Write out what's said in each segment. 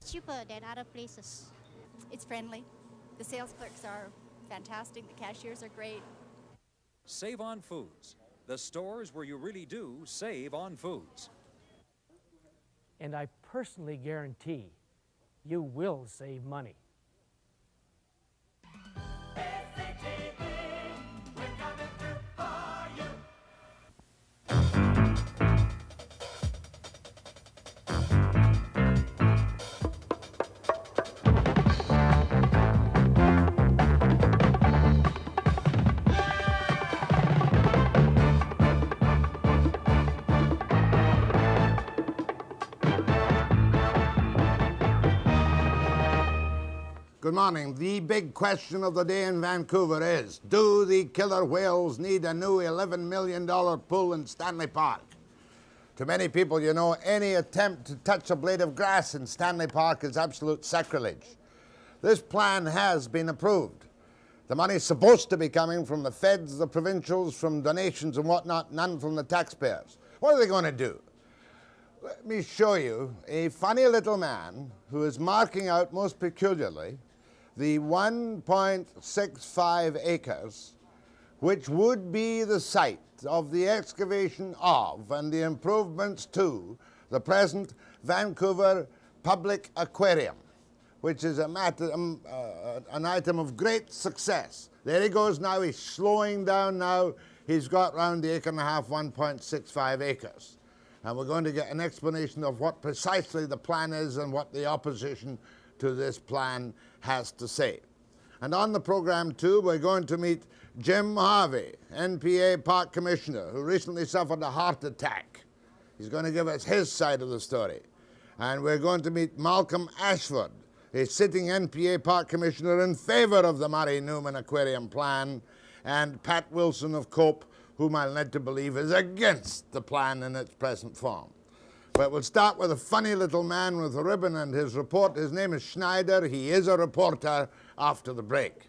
cheaper than other places. It's friendly. The sales clerks are fantastic. The cashiers are great. Save on foods. The stores where you really do save on foods. And I personally guarantee you will save money. Good morning. The big question of the day in Vancouver is, do the killer whales need a new $11 million pool in Stanley Park? To many people, you know, any attempt to touch a blade of grass in Stanley Park is absolute sacrilege. This plan has been approved. The money is supposed to be coming from the feds, the provincials, from donations and whatnot, none from the taxpayers. What are they going to do? Let me show you a funny little man who is marking out most peculiarly the 1.65 acres, which would be the site of the excavation of and the improvements to the present Vancouver Public Aquarium, which is an item of great success. There he goes now, he's slowing down now. He's got round the acre and a half, 1.65 acres. And we're going to get an explanation of what precisely the plan is and what the opposition to this plan has to say. And on the program too, we're going to meet Jim Harvey, NPA Park Commissioner, who recently suffered a heart attack. He's going to give us his side of the story. And we're going to meet Malcolm Ashford, a sitting NPA Park Commissioner in favor of the Murray Newman Aquarium plan, and Pat Wilson of Cope, whom I'm led to believe is against the plan in its present form. But we'll start with a funny little man with a ribbon and his report. His name is Schneider. He is a reporter after the break.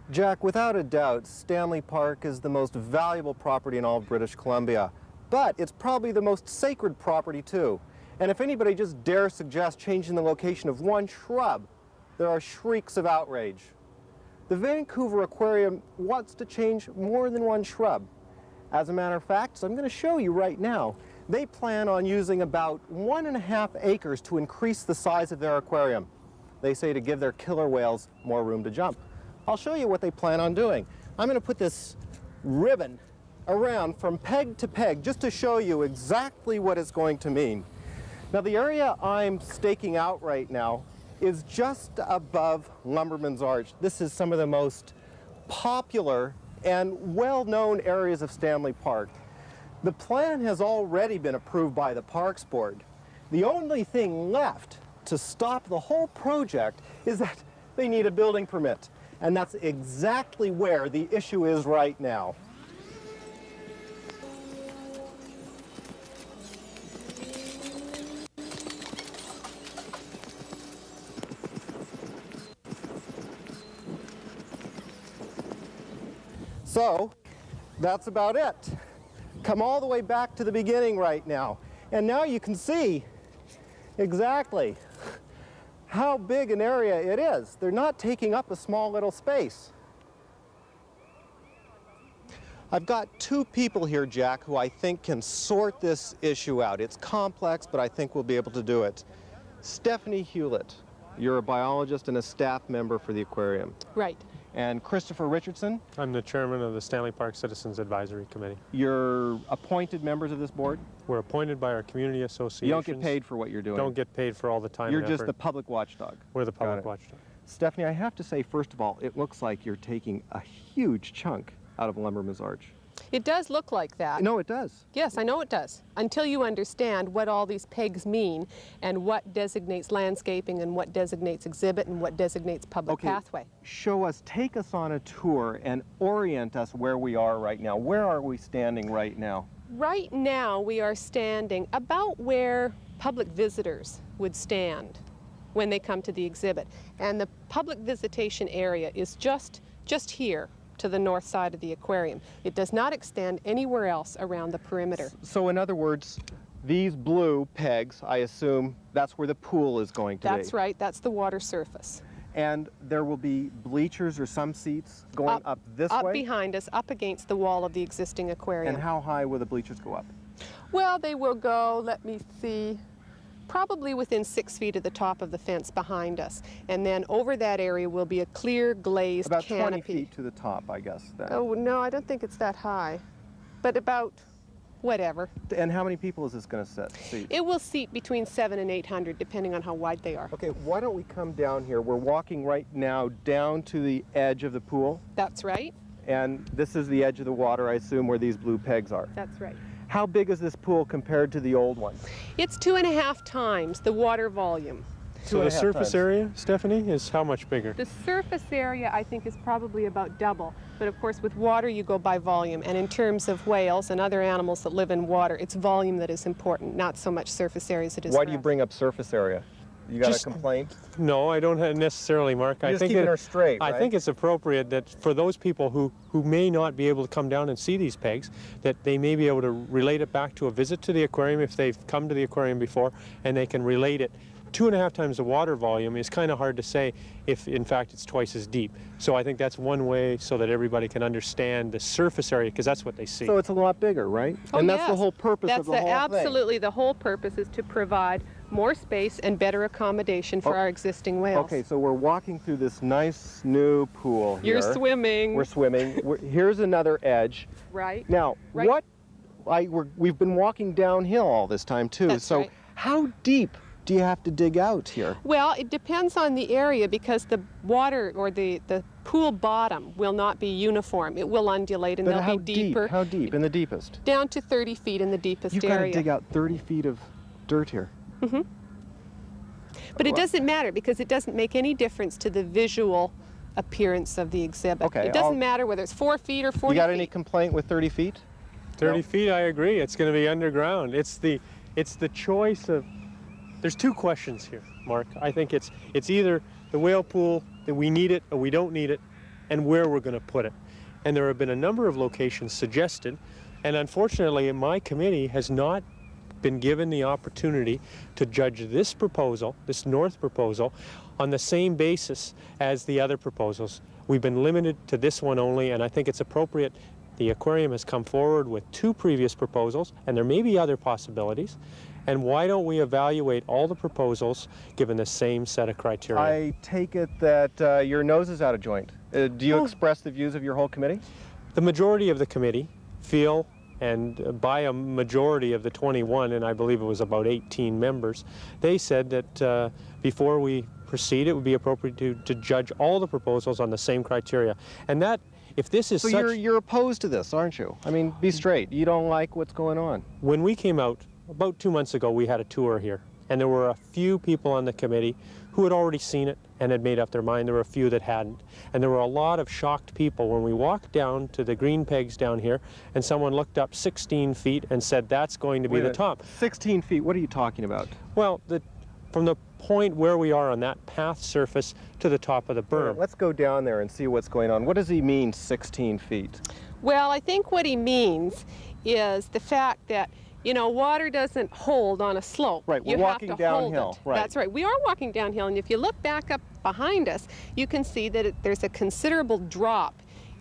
Jack, without a doubt, Stanley Park is the most valuable property in all of British Columbia. But it's probably the most sacred property, too. And if anybody just dares suggest changing the location of one shrub, there are shrieks of outrage. The Vancouver Aquarium wants to change more than one shrub. As a matter of fact, so I'm going to show you right now, they plan on using about 1.5 acres to increase the size of their aquarium. They say to give their killer whales more room to jump. I'll show you what they plan on doing. I'm going to put this ribbon around from peg to peg just to show you exactly what it's going to mean. Now, the area I'm staking out right now is just above Lumberman's Arch. This is some of the most popular and well-known areas of Stanley Park. The plan has already been approved by the Parks Board. The only thing left to stop the whole project is that they need a building permit. And that's exactly where the issue is right now. So, that's about it. Come all the way back to the beginning right now. And now you can see exactly how big an area it is. They're not taking up a small little space. I've got two people here, Jack, who I think can sort this issue out. It's complex, but I think we'll be able to do it. Stephanie Hewlitt, you're a biologist and a staff member for the aquarium. Right. And Christopher Richardson? I'm the chairman of the Stanley Park Citizens Advisory Committee. You're appointed members of this board? We're appointed by our community associations. You don't get paid for what you're doing? Don't get paid for all the time You're and just effort. the public watchdog? We're the public watchdog. Stephanie, I have to say, first of all, it looks like you're taking a huge chunk out of Lumberman's Arch. It does look like that. No, it does. Yes, I know it does. Until you understand what all these pegs mean and what designates landscaping and what designates exhibit and what designates public pathway. Show us, take us on a tour and orient us where we are right now. Where are we standing right now? Right now we are standing about where public visitors would stand. when they come to the exhibit. And the public visitation area is just here to the north side of the aquarium. It does not extend anywhere else around the perimeter. So in other words, these blue pegs, I assume that's where the pool is going to be. That's right, that's the water surface. And there will be bleachers or some seats going up this Up way? behind us, up against the wall of the existing aquarium. And how high will the bleachers go up? Well, they will go, let me see, probably within 6 feet of the top of the fence behind us. And then over that area will be a clear glazed About canopy. 20 feet to the top, I guess, then. Oh, no, I don't think it's that high, but about whatever. And how many people is this going to seat? It will seat between 700 and 800, depending on how wide they are. Okay, why don't we come down here? We're walking right now down to the edge of the pool, That's right. and this is the edge of the water, I assume, where these blue pegs are. That's right. How big is this pool compared to the old one? It's 2.5 times the water volume. So the 2.5 surface times. area, Stephanie, is how much bigger? The surface area, I think, is probably about double. But of course, with water, you go by volume. And in terms of whales and other animals that live in water, it's volume that is important, not so much surface area as it is Why for do you us. bring up surface area? You got Just- a complaint? No, I don't necessarily, Mark. You're just keeping her straight, I right? think it's appropriate that for those people who may not be able to come down and see these pegs, that they may be able to relate it back to a visit to the aquarium if they've come to the aquarium before, and they can relate it. 2.5 times the water volume is kind of hard to say if in fact it's twice as deep. So I think that's one way so that everybody can understand the surface area, because that's what they see. So it's a lot bigger, right? Oh, and that's the yes. whole purpose That's of the whole thing. absolutely the whole purpose is to provide more space and better accommodation for our existing whales. Okay, so we're walking through this nice new pool here. You're swimming. We're swimming. Here's another edge. Right. Now, Right. we've been walking downhill all this time too. That's so right. how deep do you have to dig out here? Well, it depends on the area because the water or the pool bottom will not be uniform. It will undulate and But they'll how be deeper. deep? How deep? In the deepest? Down to 30 feet in the deepest You've got to area. dig out 30 feet of dirt here. But it doesn't matter because it doesn't make any difference to the visual appearance of the exhibit. Okay, it doesn't I'll- matter whether it's 4 feet or 40 You got feet. any complaint with 30 feet? 30 feet, I agree. It's going to be underground. It's the choice of. There's two questions here, Mark. I think it's either the whale pool that we need it or we don't need it, and where we're going to put it. And there have been a number of locations suggested, and unfortunately, my committee has not been given the opportunity to judge this proposal, this north proposal, on the same basis as the other proposals. We've been limited to this one only, and I think it's appropriate. The aquarium has come forward with 2 previous proposals, and there may be other possibilities. And why don't we evaluate all the proposals given the same set of criteria? I take it that your nose is out of joint. Do you express the views of your whole committee? The majority of the committee feel, and by a majority of the 21, and I believe it was about 18 members, they said that before we proceed, it would be appropriate to judge all the proposals on the same criteria. And that, if this is So such... you're opposed to this, aren't you? I mean, be straight. You don't like what's going on. When we came out, about 2 months ago, we had a tour here, and there were a few people on the committee who had already seen it and had made up their mind. There were a few that hadn't. And there were a lot of shocked people when we walked down to the green pegs down here, and someone looked up 16 feet and said, that's going to be Wait a the minute. top. 16 feet, what are you talking about? Well, from the point where we are on that path surface to the top of the berm. Let's go down there and see what's going on. What does he mean, 16 feet? Well, I think what he means is the fact that, you know, water doesn't hold on a slope. Right, we're You have walking to hold downhill, it. right. That's right. We are walking downhill, and if you look back up behind us, you can see that there's a considerable drop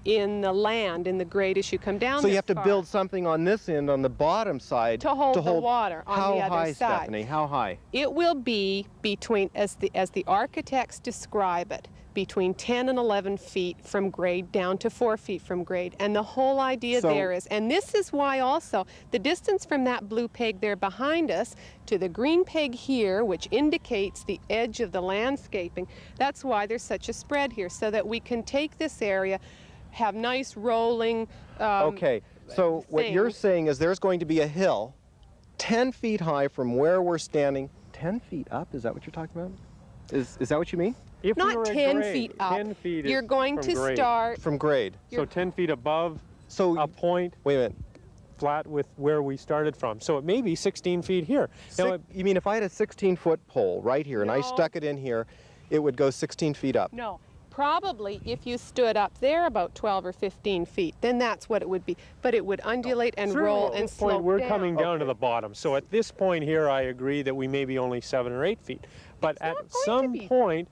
in the land, in the grade as you come down So you this have to far. build something on this end, on the bottom side, To hold the water on how the other high, side. Stephanie? How high? It will be between, as the architects describe it, between 10 and 11 feet from grade down to 4 feet from grade. And the whole idea So- there is, and this is why also, the distance from that blue peg there behind us to the green peg here, which indicates the edge of the landscaping, that's why there's such a spread here, so that we can take this area, have nice rolling Okay, so what you're things. saying is there's going to be a hill 10 feet high from where we're standing. 10 feet up, is that what you're talking about? Is that what you mean? If we were not at 10 grade, feet up. 10 feet You're is going from to grade. start, From grade. So 10 feet above So, a point. wait a minute. flat with where we started from. So it may be 16 feet here. Now, You mean if I had a 16-foot pole right here and I No. stuck it in here, it would go 16 feet up? No. Probably if you stood up there about 12 or 15 feet, then that's what it would be. But it would undulate and roll at and this point, slope we're down. coming down to the bottom. So at this point here, I agree that we may be only 7 or 8 feet. But It's at not going some to be. point,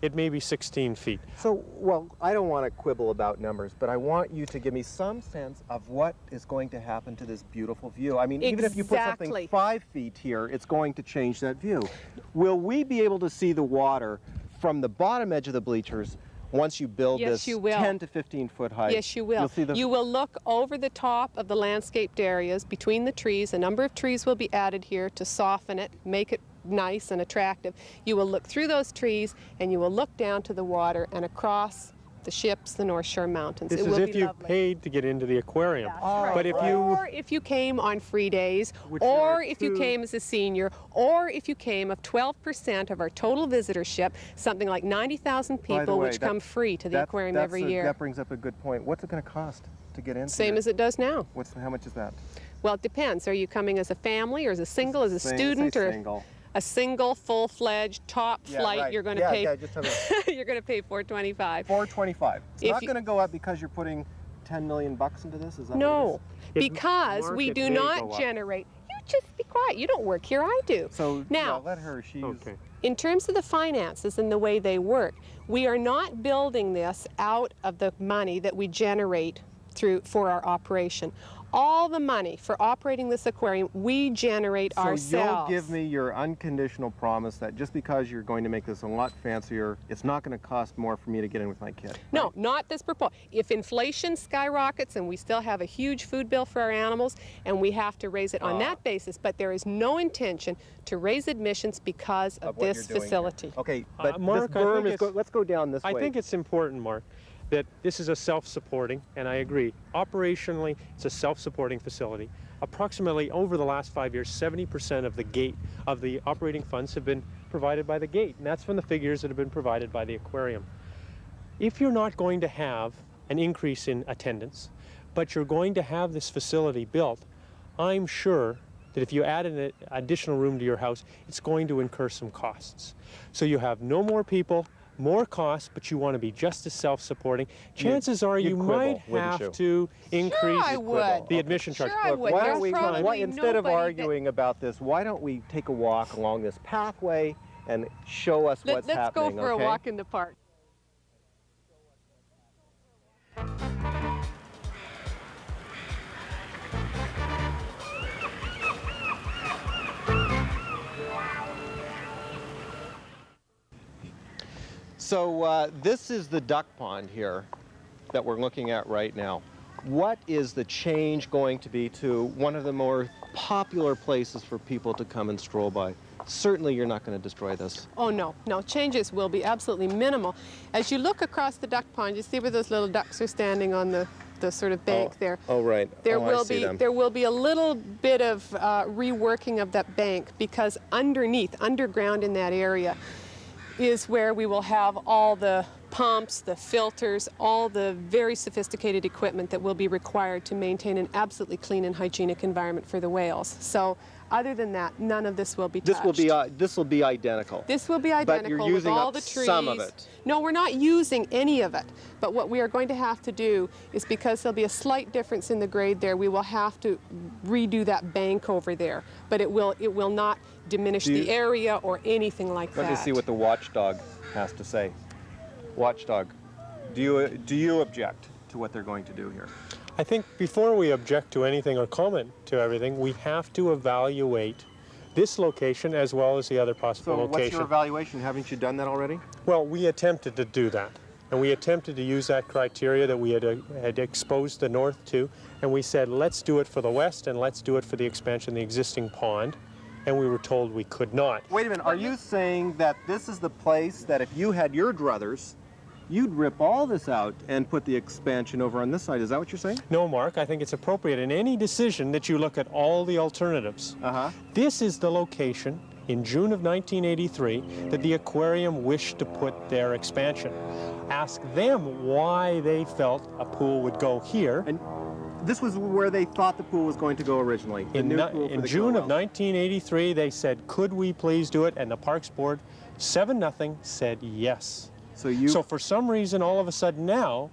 it may be 16 feet. So, well, I don't want to quibble about numbers, but I want you to give me some sense of what is going to happen to this beautiful view. I mean, even if you put something Exactly. 5 feet here, it's going to change that view. Will we be able to see the water from the bottom edge of the bleachers once you build Yes, this you will. 10 to 15 foot height? Yes, you will. You'll see the You will look over the top of the landscaped areas between the trees. A number of trees will be added here to soften it, make it nice and attractive. You will look through those trees and you will look down to the water and across the ships, the North Shore Mountains. This it is will if be you lovely. paid to get into the aquarium. But if Or if you came on free days, Which or are if you two- came as a senior, or if you came of 12% of our total visitorship, something like 90,000 By the people, way, which that- come free to the aquarium every year. That brings up a good point. What's it going to cost to get in? Same as it does now. How much is that? Well, it depends. Are you coming as a family, or as a single, as a student, or single. a single full-fledged top flight? right. You're going to Yeah, pay. yeah, just have a- You're going to pay $425. $425. It's If not you- going to go up because you're putting 10 million bucks into this? Is that what it No, is? because we market do may not go up. generate. You just be quiet. You don't work here. I do. So now, yeah, let her. She's Okay. in terms of the finances and the way they work, we are not building this out of the money that we generate for our operation. All the money for operating this aquarium, we generate So ourselves. you'll give me your unconditional promise that just because you're going to make this a lot fancier, it's not going to cost more for me to get in with my kid. No, right? not this proposal. If inflation skyrockets and we still have a huge food bill for our animals and we have to raise it on that basis, but there is no intention to raise admissions because of what this you're doing here. facility. Okay, but Mark, this I berm think is. it's- Let's go down this way. I think it's important, Mark, that this is a self-supporting, and I agree. Operationally, it's a self-supporting facility. Approximately over the last 5 years, 70% of the operating funds have been provided by the gate, and that's from the figures that have been provided by the aquarium. If you're not going to have an increase in attendance, but you're going to have this facility built, I'm sure that if you add an additional room to your house, it's going to incur some costs. So you have no more people, more costs, but you want to be just as self-supporting. Chances are you'd you quibble, might wouldn't have you? to increase I would. the admission charge. Sure I Look, would. Why There's don't we, probably instead of nobody that- arguing about this, why don't we take a walk along this pathway and show us what's Let's go happening? for okay? a walk in the park. So this is the duck pond here that we're looking at right now. What is the change going to be to one of the more popular places for people to come and stroll by? Certainly you're not going to destroy this. Oh, no, no, changes will be absolutely minimal. As you look across the duck pond, you see where those little ducks are standing on the sort of bank there. Oh, right. There oh, I will see be them. there will be a little bit of reworking of that bank, because underground in that area, is where we will have all the pumps, the filters, all the very sophisticated equipment that will be required to maintain an absolutely clean and hygienic environment for the whales. So other than that, none of this will be touched. This will be identical. This will be But identical you're with using all up the trees. some of it. No, we're not using any of it. But what we are going to have to do is, because there'll be a slight difference in the grade there, we will have to redo that bank over there. But it will not diminish Do you- the area or anything like that. Let me see what the watchdog has to say. Watchdog, do you object to what they're going to do here? I think before we object to anything or comment to everything, we have to evaluate this location as well as the other possible So location. what's your evaluation? Haven't you done that already? Well, we attempted to do that, and we attempted to use that criteria that we had exposed the north to, and we said, let's do it for the west and let's do it for the expansion of the existing pond, and we were told we could not. Wait a minute, are you saying that this is the place that if you had your druthers, you'd rip all this out and put the expansion over on this side? Is that what you're saying? No, Mark, I think it's appropriate in any decision that you look at all the alternatives. This is the location in June of 1983 that the aquarium wished to put their expansion. Ask them why they felt a pool would go here. this was where they thought the pool was going to go originally. The In, new ni- pool for in the June of Gilwell. 1983, they said, could we please do it? And the Parks Board, 7-0, said yes. So for some reason, all of a sudden now,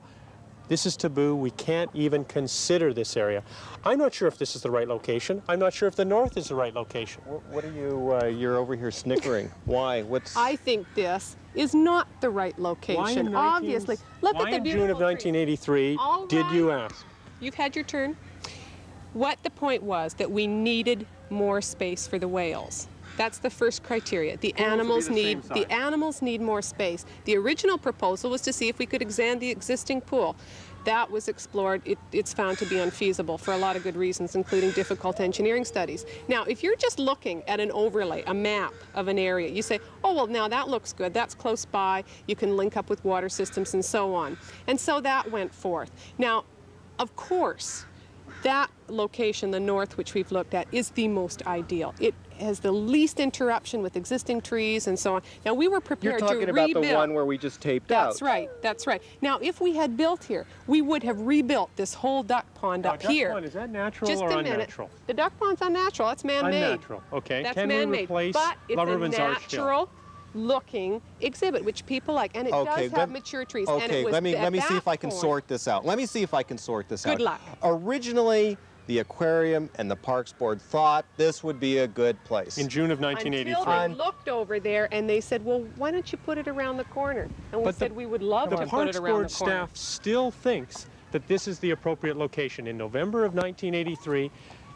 this is taboo. We can't even consider this area. I'm not sure if this is the right location. I'm not sure if the north is the right location. What are you, you're over here snickering. Why? I think this is not the right location. Obviously, look why at the in beautiful June of trees. 1983 All did you right. ask? You've had your turn. What the point was that we needed more space for the whales. That's the first criteria. The animals need more space. The original proposal was to see if we could extend the existing pool. That was explored. It's found to be unfeasible for a lot of good reasons, including difficult engineering studies. Now, if you're just looking at an overlay, a map of an area, you say, oh, well, now that looks good. That's close by. You can link up with water systems and so on. And so that went forth. Now, of course, that location, the north, which we've looked at, is the most ideal. It has the least interruption with existing trees and so on. Now, we were prepared to rebuild. You're talking about the one where we just taped out. That's right, that's right. Now, if we had built here, we would have rebuilt this whole duck pond up duck here. pond, is that natural Just or a minute. unnatural? The duck pond's unnatural. That's man-made. Unnatural, okay. That's Can we man-made. replace But it's Lumberman's a Arch Hill? natural looking exhibit, which people like, and it does have mature trees. and Okay, it was let me at see if that I can point- sort this out. Let me see if I can sort this out. Good luck. Originally, the aquarium and the Parks Board thought this would be a good place. In June of 1983. Until they looked over there and they said, well, why don't you put it around the corner? And we said we would love to The put Parks it around Board the corner. staff still thinks that this is the appropriate location. In November of 1983,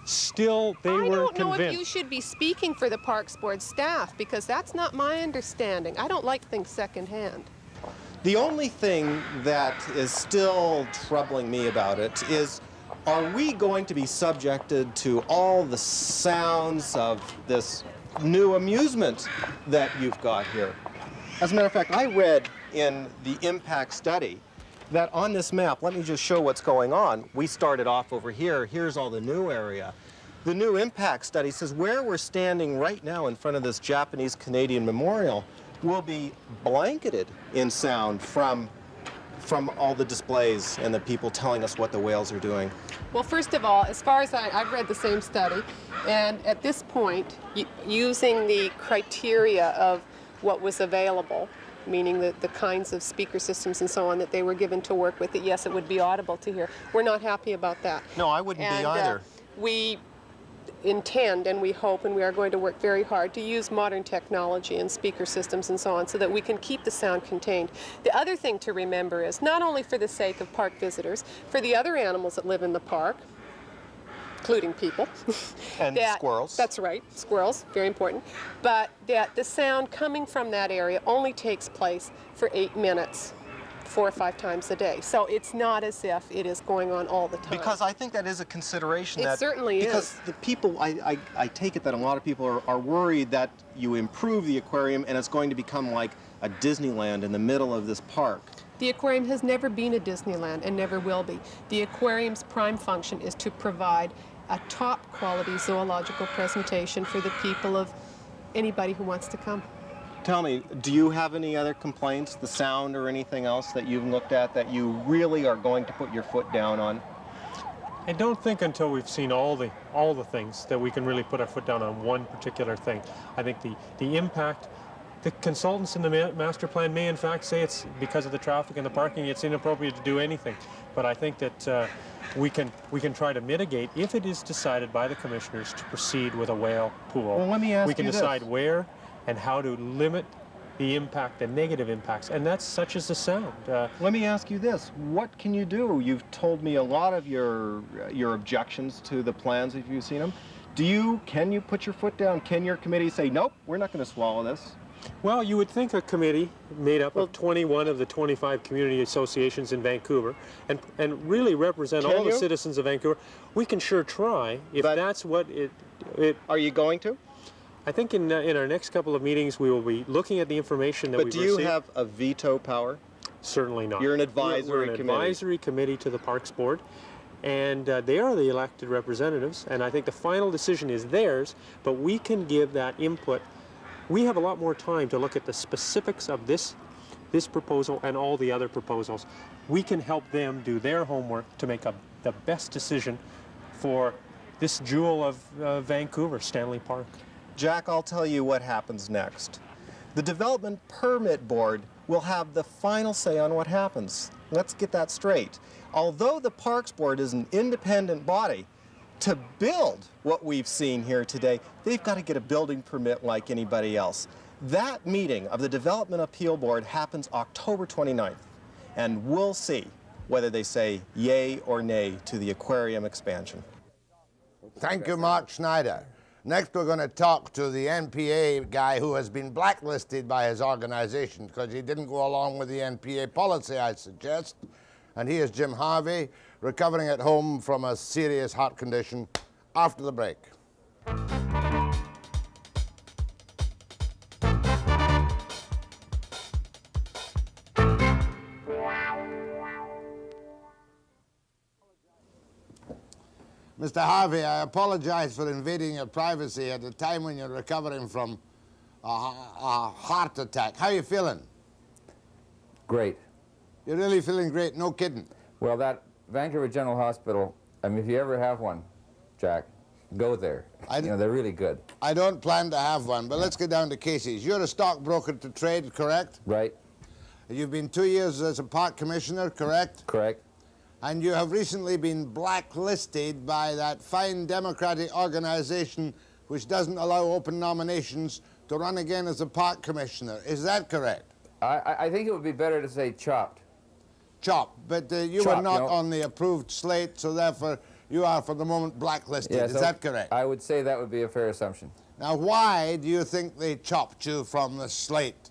still they I were don't know convinced. if you should be speaking for the Parks Board staff, because that's not my understanding. I don't like things secondhand. The only thing that is still troubling me about it is, are we going to be subjected to all the sounds of this new amusement that you've got here? As a matter of fact, I read in the impact study that on this map, let me just show what's going on. We started off over here. Here's all the new area. The new impact study says where we're standing right now in front of this Japanese-Canadian memorial will be blanketed in sound from all the displays and the people telling us what the whales are doing. Well, first of all, as far as I've read the same study, and at this point, using the criteria of what was available, meaning the kinds of speaker systems and so on that they were given to work with, that yes, it would be audible to hear. We're not happy about that. No, I wouldn't be either. We intend and we hope and we are going to work very hard to use modern technology and speaker systems and so on so that we can keep the sound contained. The other thing to remember is not only for the sake of park visitors, for the other animals that live in the park, including people. And squirrels. That's right, squirrels, very important. But that the sound coming from that area only takes place for 8 minutes. 4 or 5 times a day. So it's not as if it is going on all the time. Because I think that is a consideration. It certainly is. Because the people, I take it that a lot of people are worried that you improve the aquarium and it's going to become like a Disneyland in the middle of this park. The aquarium has never been a Disneyland and never will be. The aquarium's prime function is to provide a top quality zoological presentation for the people of anybody who wants to come. Tell me, do you have any other complaints, the sound or anything else that you've looked at that you really are going to put your foot down on? I don't think until we've seen all the things that we can really put our foot down on one particular thing. I think the impact, the consultants in the master plan may in fact say it's because of the traffic and the parking, it's inappropriate to do anything. But I think that we can try to mitigate if it is decided by the commissioners to proceed with a whale pool. Well, let me ask we can you decide this. where and how to limit the impact, the negative impacts, and that's such as the sound. Let me ask you this, what can you do? You've told me a lot of your objections to the plans if you've seen them. Can you put your foot down? Can your committee say, nope, we're not going to swallow this? Well, you would think a committee made up of 21 of the 25 community associations in Vancouver and really represent all the citizens of Vancouver. We can sure try if that's what it... Are you going to? I think in our next couple of meetings we will be looking at the information that we've received. But do you have a veto power? Certainly not. You're an advisory committee. We're an advisory committee to the Parks Board, and they are the elected representatives, and I think the final decision is theirs, but we can give that input. We have a lot more time to look at the specifics of this proposal and all the other proposals. We can help them do their homework to make a the best decision for this jewel of Vancouver, Stanley Park. Jack, I'll tell you what happens next. The Development Permit Board will have the final say on what happens. Let's get that straight. Although the Parks Board is an independent body, to build what we've seen here today, they've got to get a building permit like anybody else. That meeting of the Development Appeal Board happens October 29th, and we'll see whether they say yay or nay to the aquarium expansion. Thank you, Mark Schneider. Next, we're going to talk to the NPA guy who has been blacklisted by his organization because he didn't go along with the NPA policy, I suggest. And he is Jim Harvey, recovering at home from a serious heart condition, after the break. Mr. Harvey, I apologize for invading your privacy at a time when you're recovering from a heart attack. How are you feeling? Great. You're really feeling great, no kidding. Well, that Vancouver General Hospital, I mean, if you ever have one, Jack, go there. You know, they're really good. I don't plan to have one, but let's get down to cases. You're a stockbroker to trade, correct? Right. You've been 2 years as a park commissioner, correct? Correct. And you have recently been blacklisted by that fine democratic organization which doesn't allow open nominations to run again as a park commissioner. Is that correct? I think it would be better to say chopped. Chopped, but you Chopped, were not no. on the approved slate, so therefore you are for the moment blacklisted. Yeah, Is so that correct? I would say that would be a fair assumption. Now, why do you think they chopped you from the slate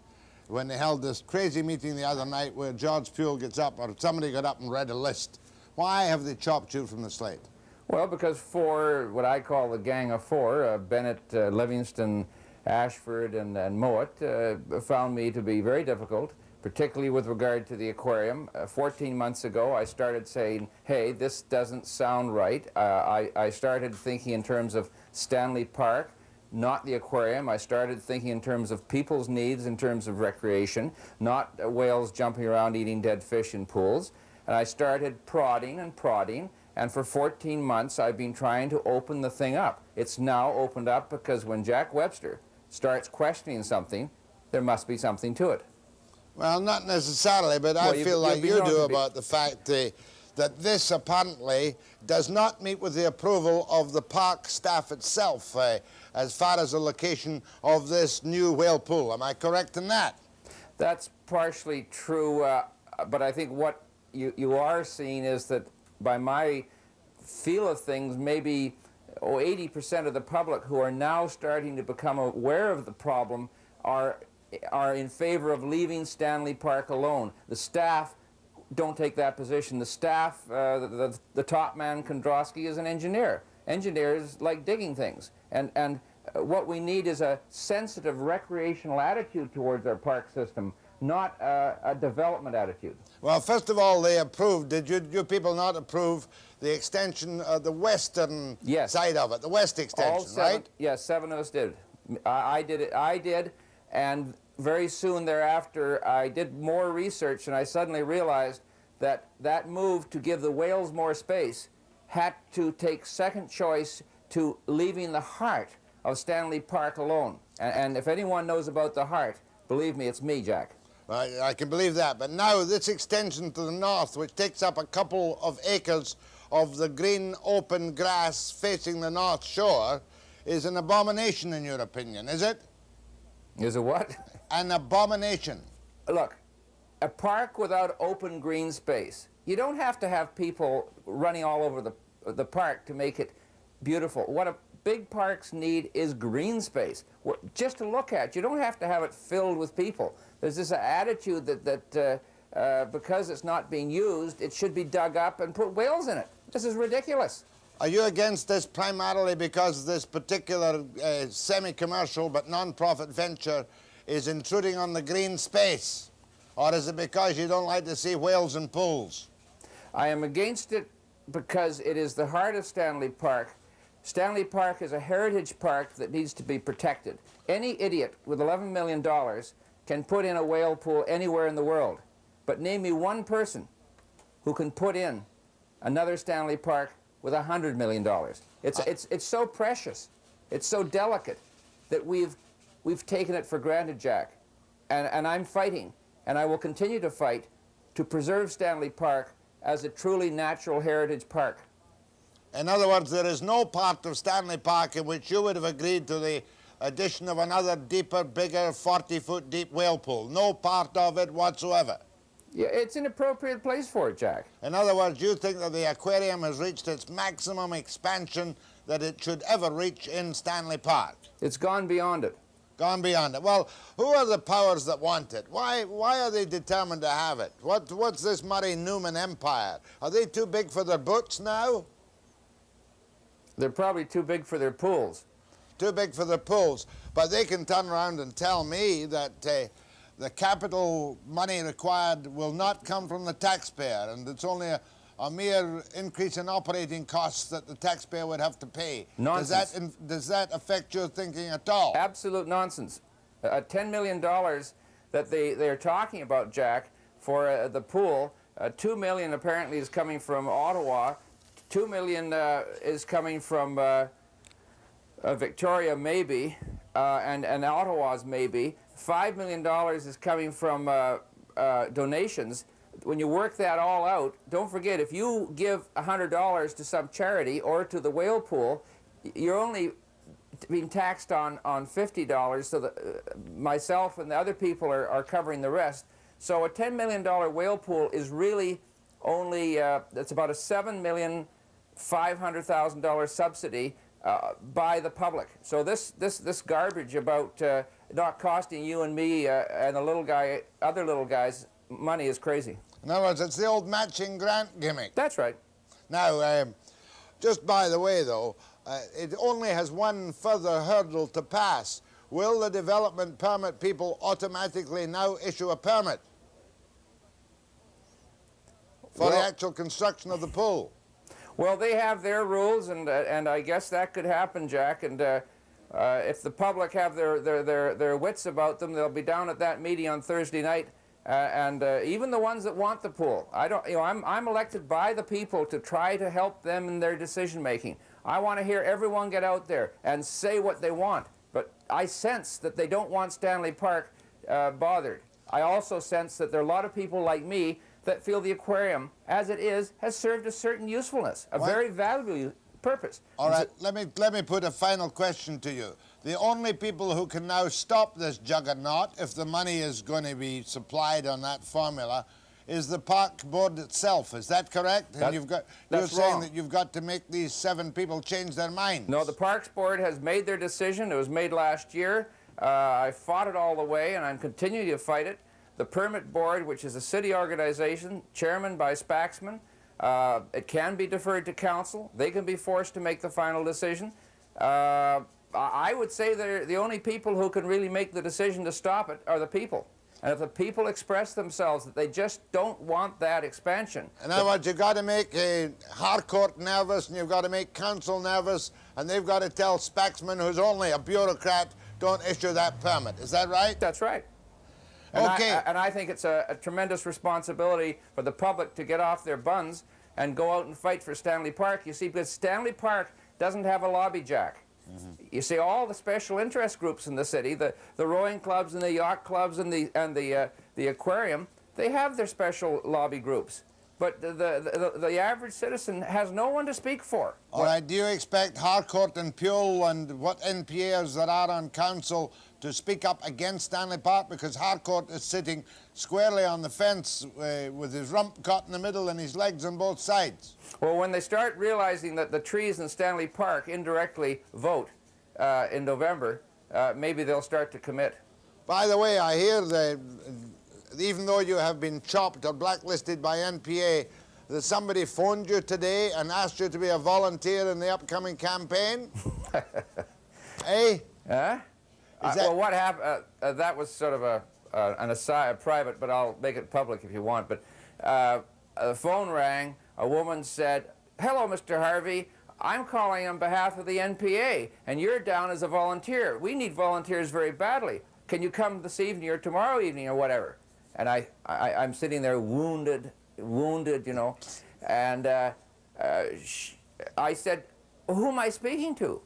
when they held this crazy meeting the other night where George Pugh gets up, or somebody got up and read a list? Why have they chopped you from the slate? Well, because four, what I call the Gang of Four, Bennett, Livingston, Ashford, and Mowat, found me to be very difficult, particularly with regard to the aquarium. 14 months ago, I started saying, hey, this doesn't sound right. I started thinking in terms of Stanley Park, not the aquarium. I started thinking in terms of people's needs, in terms of recreation, not whales jumping around eating dead fish in pools. And I started prodding, and for 14 months I've been trying to open the thing up. It's now opened up because when Jack Webster starts questioning something, there must be something to it. Well, not necessarily, but I feel like you do about the fact that this apparently does not meet with the approval of the park staff itself as far as the location of this new whale pool. Am I correct in that? That's partially true, but I think what you are seeing is that by my feel of things, maybe 80% of the public who are now starting to become aware of the problem are in favor of leaving Stanley Park alone. The staff don't take that position. The staff, the top man, Kondrowski, is an engineer. Engineers like digging things. And what we need is a sensitive recreational attitude towards our park system, not a development attitude. Well, first of all, they approved. Did you people not approve the extension of the western side of it, the west extension, All seven, right? Yes, 7 of us did. I did it. I did, and very soon thereafter, I did more research, and I suddenly realized that that move to give the whales more space had to take second choice to leaving the heart of Stanley Park alone. And if anyone knows about the heart, believe me, it's me, Jack. I can believe that. But now this extension to the north, which takes up a couple of acres of the green open grass facing the north shore, is an abomination in your opinion, is it? Is it what? An abomination. Look, a park without open green space, you don't have to have people running all over the park to make it beautiful. What big parks need is green space, just to look at. You don't have to have it filled with people. There's this attitude that because it's not being used, it should be dug up and put whales in it. This is ridiculous. Are you against this primarily because this particular semi-commercial but non-profit venture is intruding on the green space? Or is it because you don't like to see whales in pools? I am against it because it is the heart of Stanley Park. Stanley Park is a heritage park that needs to be protected. Any idiot with $11 million can put in a whale pool anywhere in the world. But name me one person who can put in another Stanley Park with $100 million. It's so precious, it's so delicate that we've taken it for granted, Jack. And I'm fighting, and I will continue to fight to preserve Stanley Park as a truly natural heritage park. In other words, there is no part of Stanley Park in which you would have agreed to the addition of another deeper, bigger, 40-foot deep whale pool. No part of it whatsoever. Yeah, it's an appropriate place for it, Jack. In other words, you think that the aquarium has reached its maximum expansion that it should ever reach in Stanley Park. It's gone beyond it. Gone beyond it. Well, who are the powers that want it? Why are they determined to have it? What's this Murray-Newman empire? Are they too big for their boots now? They're probably too big for their pools. Too big for their pools. But they can turn around and tell me that the capital money required will not come from the taxpayer, and it's only a mere increase in operating costs that the taxpayer would have to pay. Nonsense. Does that affect your thinking at all? Absolute nonsense. $10 million that they're talking about, Jack, for the pool. $2 million apparently is coming from Ottawa. $2 million is coming from Victoria, maybe, and Ottawa's maybe. $5 million is coming from donations. When you work that all out, don't forget, if you give $100 to some charity or to the whale pool, you're only being taxed on $50, so that myself and the other people are covering the rest. So a $10 million whale pool is really only, it's about a $7,500,000 subsidy by the public. So this garbage about not costing you and me and the little guy, other little guys, money is crazy. In other words, it's the old matching grant gimmick. That's right. Now, just by the way, though, it only has one further hurdle to pass. Will the development permit people automatically now issue a permit for the actual construction of the pool? Well, they have their rules, and I guess that could happen, Jack. And if the public have their wits about them, they'll be down at that meeting on Thursday night. And even the ones that want the pool, I'm elected by the people to try to help them in their decision making. I want to hear everyone get out there and say what they want. But I sense that they don't want Stanley Park bothered. I also sense that there are a lot of people like me that feel the aquarium, as it is, has served a certain usefulness, a very valuable purpose. All right, let me put a final question to you. The only people who can now stop this juggernaut, if the money is going to be supplied on that formula, is the Park Board itself. Is that correct? And you're saying that you've got to make these 7 people change their minds. No, the Parks Board has made their decision. It was made last year. I fought it all the way, and I'm continuing to fight it. The Permit Board, which is a city organization, chairman by Spaxman, it can be deferred to council. They can be forced to make the final decision. I would say they're the only people who can really make the decision to stop it are the people. And if the people express themselves that they just don't want that expansion. In other words, you've got to make Harcourt nervous, and you've got to make council nervous, and they've got to tell Spaxman, who's only a bureaucrat, don't issue that permit. Is that right? That's right. And okay. And I think it's a tremendous responsibility for the public to get off their buns and go out and fight for Stanley Park. You see, because Stanley Park doesn't have a lobby, Jack. You see, all the special interest groups in the city, the rowing clubs and the yacht clubs and the aquarium, they have their special lobby groups. But the average citizen has no one to speak for. All right, do you expect Harcourt and Pule and what NPAs there are on council to speak up against Stanley Park? Because Harcourt is sitting squarely on the fence with his rump caught in the middle and his legs on both sides. Well, when they start realizing that the trees in Stanley Park indirectly vote in November, maybe they'll start to commit. By the way, I hear that even though you have been chopped or blacklisted by NPA, that somebody phoned you today and asked you to be a volunteer in the upcoming campaign? Eh? Huh? Well, what happened? That was sort of an aside, private, but I'll make it public if you want. But the phone rang. A woman said, "Hello, Mr. Harvey. I'm calling on behalf of the NPA, and you're down as a volunteer. We need volunteers very badly. Can you come this evening or tomorrow evening or whatever?" And I'm sitting there wounded, you know. And I said, who am I speaking to?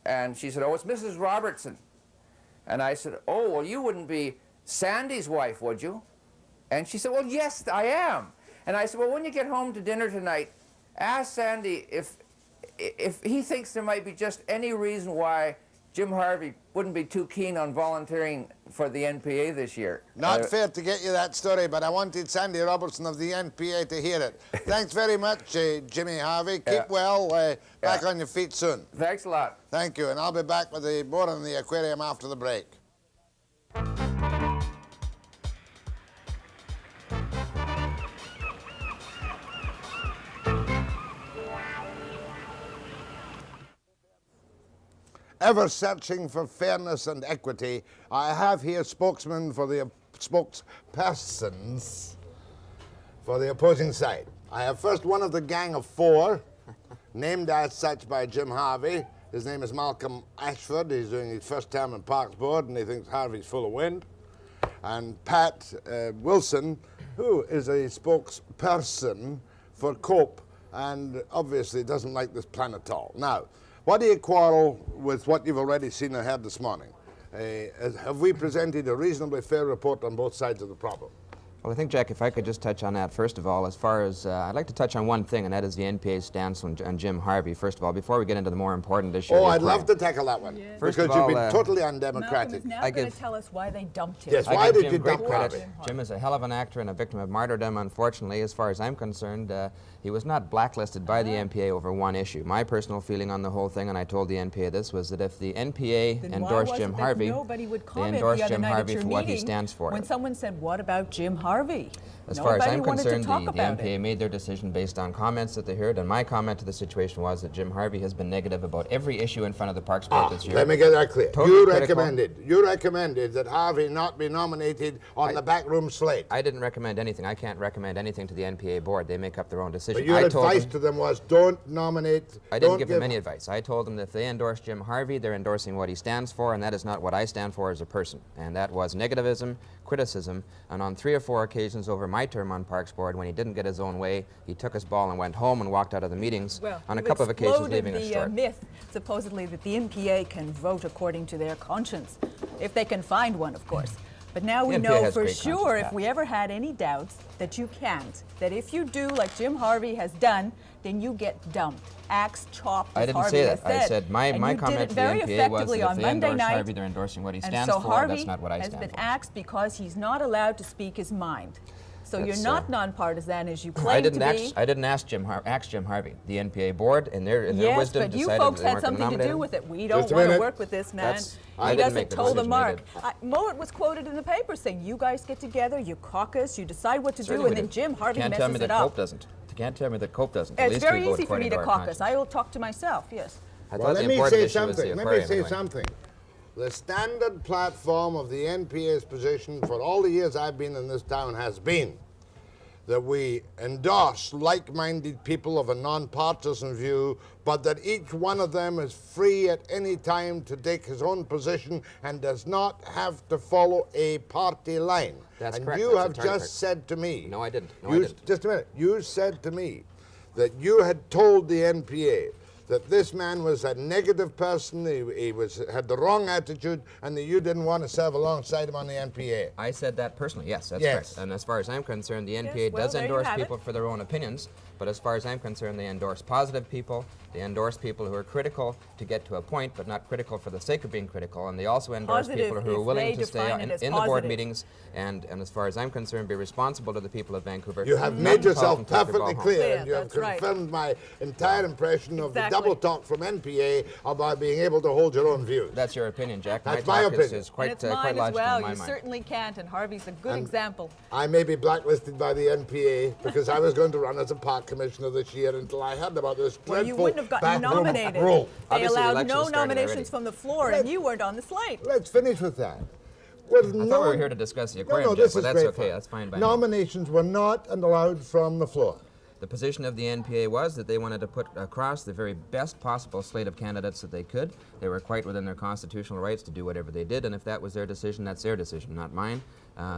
And she said, oh, it's Mrs. Robertson. And I said, oh, well, you wouldn't be Sandy's wife, would you? And she said, well, yes, I am. And I said, well, when you get home to dinner tonight, ask Sandy if he thinks there might be just any reason why Jim Harvey wouldn't be too keen on volunteering for the NPA this year. Not fair to get you that story, but I wanted Sandy Robertson of the NPA to hear it. Thanks very much, Jimmy Harvey. Keep well. Back on your feet soon. Thanks a lot. Thank you, and I'll be back with more on the aquarium after the break. Ever searching for fairness and equity, I have here spokesmen for the spokespersons for the opposing side. I have first one of the gang of four, named as such by Jim Harvey. His name is Malcolm Ashford. He's doing his first term in Parks Board, and he thinks Harvey's full of wind. And Pat Wilson, who is a spokesperson for COPE, and obviously doesn't like this plan at all. Now, what do you quarrel with what you've already seen and heard this morning? Have we presented a reasonably fair report on both sides of the problem? Well, I think, Jack, if I could just touch on that, first of all, as far as, I'd like to touch on one thing, and that is the NPA's stance on Jim Harvey, first of all, before we get into the more important issue. Oh, I'd love to tackle that one, First because of all, you've been totally undemocratic. Malcolm is now going to tell us why they dumped him. Yes, I why give did Jim you great dump credit. Harvey? Jim is a hell of an actor and a victim of martyrdom, unfortunately. As far as I'm concerned, he was not blacklisted by the NPA over one issue. My personal feeling on the whole thing, and I told the NPA this, was that if the NPA Then endorsed why was Jim it that Harvey, nobody would they comment endorsed the other Jim night at Harvey your for what he meeting stands for. when someone said, what about Jim Harvey? As far as I'm Nobody wanted to concerned, talk the about NPA it. made their decision based on comments that they heard, and my comment to the situation was that Jim Harvey has been negative about every issue in front of the Parks Board this year. Let me get that clear. Totally You critical. recommended that Harvey not be nominated on the backroom slate. I didn't recommend anything. I can't recommend anything to the NPA board. They make up their own decision. But your I told advice them, to them was don't nominate. I didn't give them any advice. I told them that if they endorse Jim Harvey, they're endorsing what he stands for, and that is not what I stand for as a person. And that was negativism, criticism, and on 3 or 4 occasions over my term on Parks Board, when he didn't get his own way, he took his ball and went home and walked out of the meetings, on a couple of occasions leaving us short. Myth, supposedly, that the NPA can vote according to their conscience, if they can find one, of course. But now we The NPA know has for great sure, conscience, if Pat. we ever had any doubts, that you can't. That if you do like Jim Harvey has done, then you get dumped. Axe chopped, I as didn't Harvey say has that. I said my And you comment did to it the very NPA was effectively that on if they Monday endorse night. Harvey, they're endorsing what he And stands so for. Harvey That's not what I has stand been for. axed because he's not allowed to speak his mind. So you're That's, not nonpartisan as you claim I didn't to be. I didn't ask Jim Harvey. The NPA board, in their Yes, wisdom, but you decided folks that they had weren't going to something to nominate do him. with it. We don't Just a want to minute. work with this man. I He didn't make doesn't the toe the decision, mark. they Mowat was quoted in the paper saying, you guys get together, you caucus, you decide what to Certainly do, and we then did. Jim Harvey Can't tell me messes that it COPE up. doesn't. You can't tell me that COPE doesn't. At It's least very we vote easy for me according to our caucus. conscience. I will talk to myself, yes. I Well, thought let the me important say issue was the something. Let me aquarium say anyway. something. The standard platform of the NPA's position for all the years I've been in this town has been that we endorse like-minded people of a non-partisan view, but that each one of them is free at any time to take his own position and does not have to follow a party line. That's and correct. you That's have entirely just correct. said to me... No, I didn't. No, I didn't. Just a minute. You said to me that you had told the NPA that this man was a negative person, he had the wrong attitude, and that you didn't want to serve alongside him on the NPA. I said that personally, yes, that's Yes. correct. And as far as I'm concerned, the NPA well, does there you endorse have it. people for their own opinions, but as far as I'm concerned, they endorse positive people, they endorse people who are critical to get to a point, but not critical for the sake of being critical, and they also endorse Positive people who are if willing they to stay define it as in the board positive. meetings, and as far as I'm concerned, be responsible to the people of Vancouver. You have not made to yourself talk and take your perfectly ball home. clear, Clear, and you have that's right. confirmed my entire impression of the Exactly. double talk from NPA about being able to hold your own views. That's your opinion, Jack. That's my my talk is opinion. quite, And it's quite mine as logical well. in my You mind. certainly can't, and Harvey's a good example. I may be blacklisted by the NPA because I was going to run as a park commissioner this year until I heard about this Well, dreadful you wouldn't have gotten backroom nominated. rule. They Obviously, the allowed election no has started nominations already. from the floor, and you weren't on the slate. Let's finish with that. With I thought we were here to discuss the aquarium, no, Jeff, this but is that's great okay. fun. That's fine by me. Nominations were not allowed from the floor. The position of the NPA was that they wanted to put across the very best possible slate of candidates that they could. They were quite within their constitutional rights to do whatever they did, and if that was their decision, that's their decision, not mine.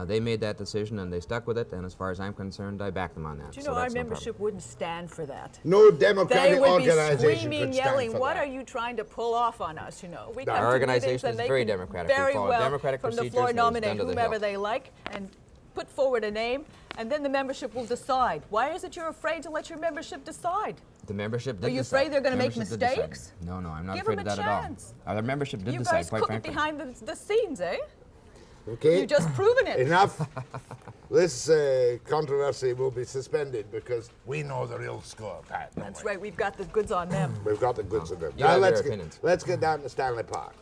They made that decision and they stuck with it, and as far as I'm concerned, I back them on that. Do you So know, our that's no membership problem. wouldn't stand for that. No They democratic would be organization screaming, could stand yelling, for what that. are you trying to pull off on us, you know? We Our come to organization meetings and is they very can democratic. We very follow well democratic from the procedures floor and it is done nominate to the whomever hilt. they like and put forward a name, and then the membership will decide. Why is it you're afraid to let your membership decide? The membership did Are you decide. afraid they're going to make Membership did decide. mistakes? No, no, I'm not Give afraid them of a that at all. chance. Our membership did You decide, guys quite cook it frankly. behind the scenes, eh? Okay. You've just proven it. Enough. This controversy will be suspended because we know the real score, Pat. don't That's we? right, we've got the goods on them. We've got the goods of them. You have your let's opinions. let's get down to Stanley Park.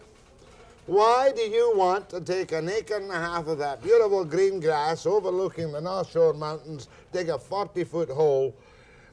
Why do you want to take an acre and a half of that beautiful green grass overlooking the North Shore Mountains, dig a 40-foot hole,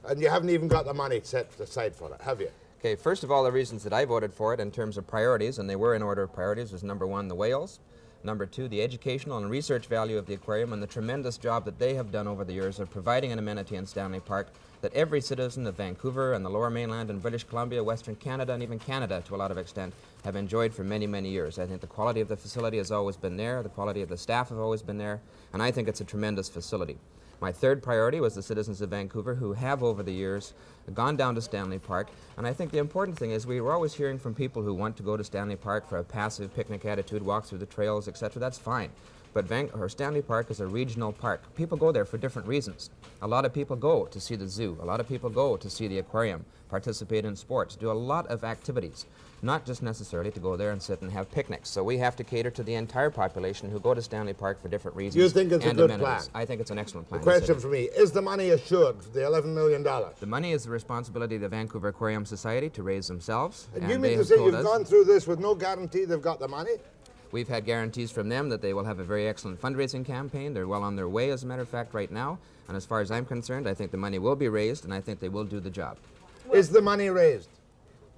and you haven't even got the money set aside for it, have you? Okay, first of all, the reasons that I voted for it in terms of priorities, and they were in order of priorities, was number one, the whales. Number two, the educational and research value of the aquarium and the tremendous job that they have done over the years of providing an amenity in Stanley Park that every citizen of Vancouver and the Lower Mainland and British Columbia, Western Canada, and even Canada to a lot of extent have enjoyed for many, many years. I think the quality of the facility has always been there, the quality of the staff have always been there, and I think it's a tremendous facility. My third priority was the citizens of Vancouver who have over the years gone down to Stanley Park, and I think the important thing is we were always hearing from people who want to go to Stanley Park for a passive picnic attitude, walk through the trails, etc. That's fine. But Stanley Park is a regional park. People go there for different reasons. A lot of people go to see the zoo. A lot of people go to see the aquarium, participate in sports, do a lot of activities, not just necessarily to go there and sit and have picnics. So we have to cater to the entire population who go to Stanley Park for different reasons. You think it's a and good amenities. plan? I think it's an excellent The plan. question for me, is the money assured, the $11 million? The money is the responsibility of the Vancouver Aquarium Society to raise themselves. And you they mean to have say told you've us- gone through this with no guarantee they've got the money? We've had guarantees from them that they will have a very excellent fundraising campaign. They're well on their way, as a matter of fact, right now. And as far as I'm concerned, I think the money will be raised, and I think they will do the job. Is the money raised?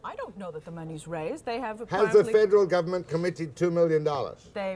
I don't know that the money's raised. They have Has apparently... the federal government committed $2 million?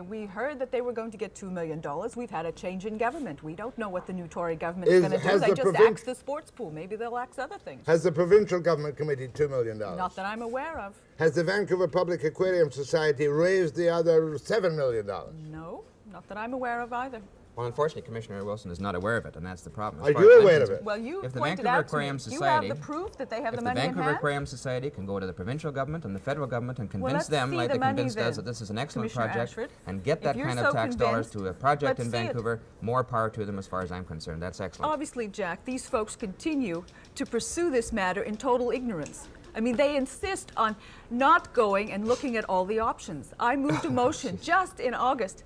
We heard that they were going to get $2 million. We've had a change in government. We don't know what the new Tory government is going to do. has They the just axed the sports pool. Maybe they'll axe other things. Has the provincial government committed $2 million? Not that I'm aware of. Has the Vancouver Public Aquarium Society raised the other $7 million? No, not that I'm aware of either. Well, unfortunately, Commissioner Wilson is not aware of it, and that's the problem. Are you aware of it? Well, you If the pointed Vancouver out to me, Aquarium you have Society, the proof that they have the if the money in Vancouver hand? Aquarium Society can go to the provincial government and the federal government and Well, convince let's them, see like the they money convinced us, then, that this is an excellent Commissioner project, Ashford. and get If that you're kind so of tax dollars convinced, to a project let's in see it. Vancouver, more power to them as far as I'm concerned. That's excellent. Obviously, Jack, these folks continue to pursue this matter in total ignorance. I mean, they insist on not going and looking at all the options. I moved a motion just in August,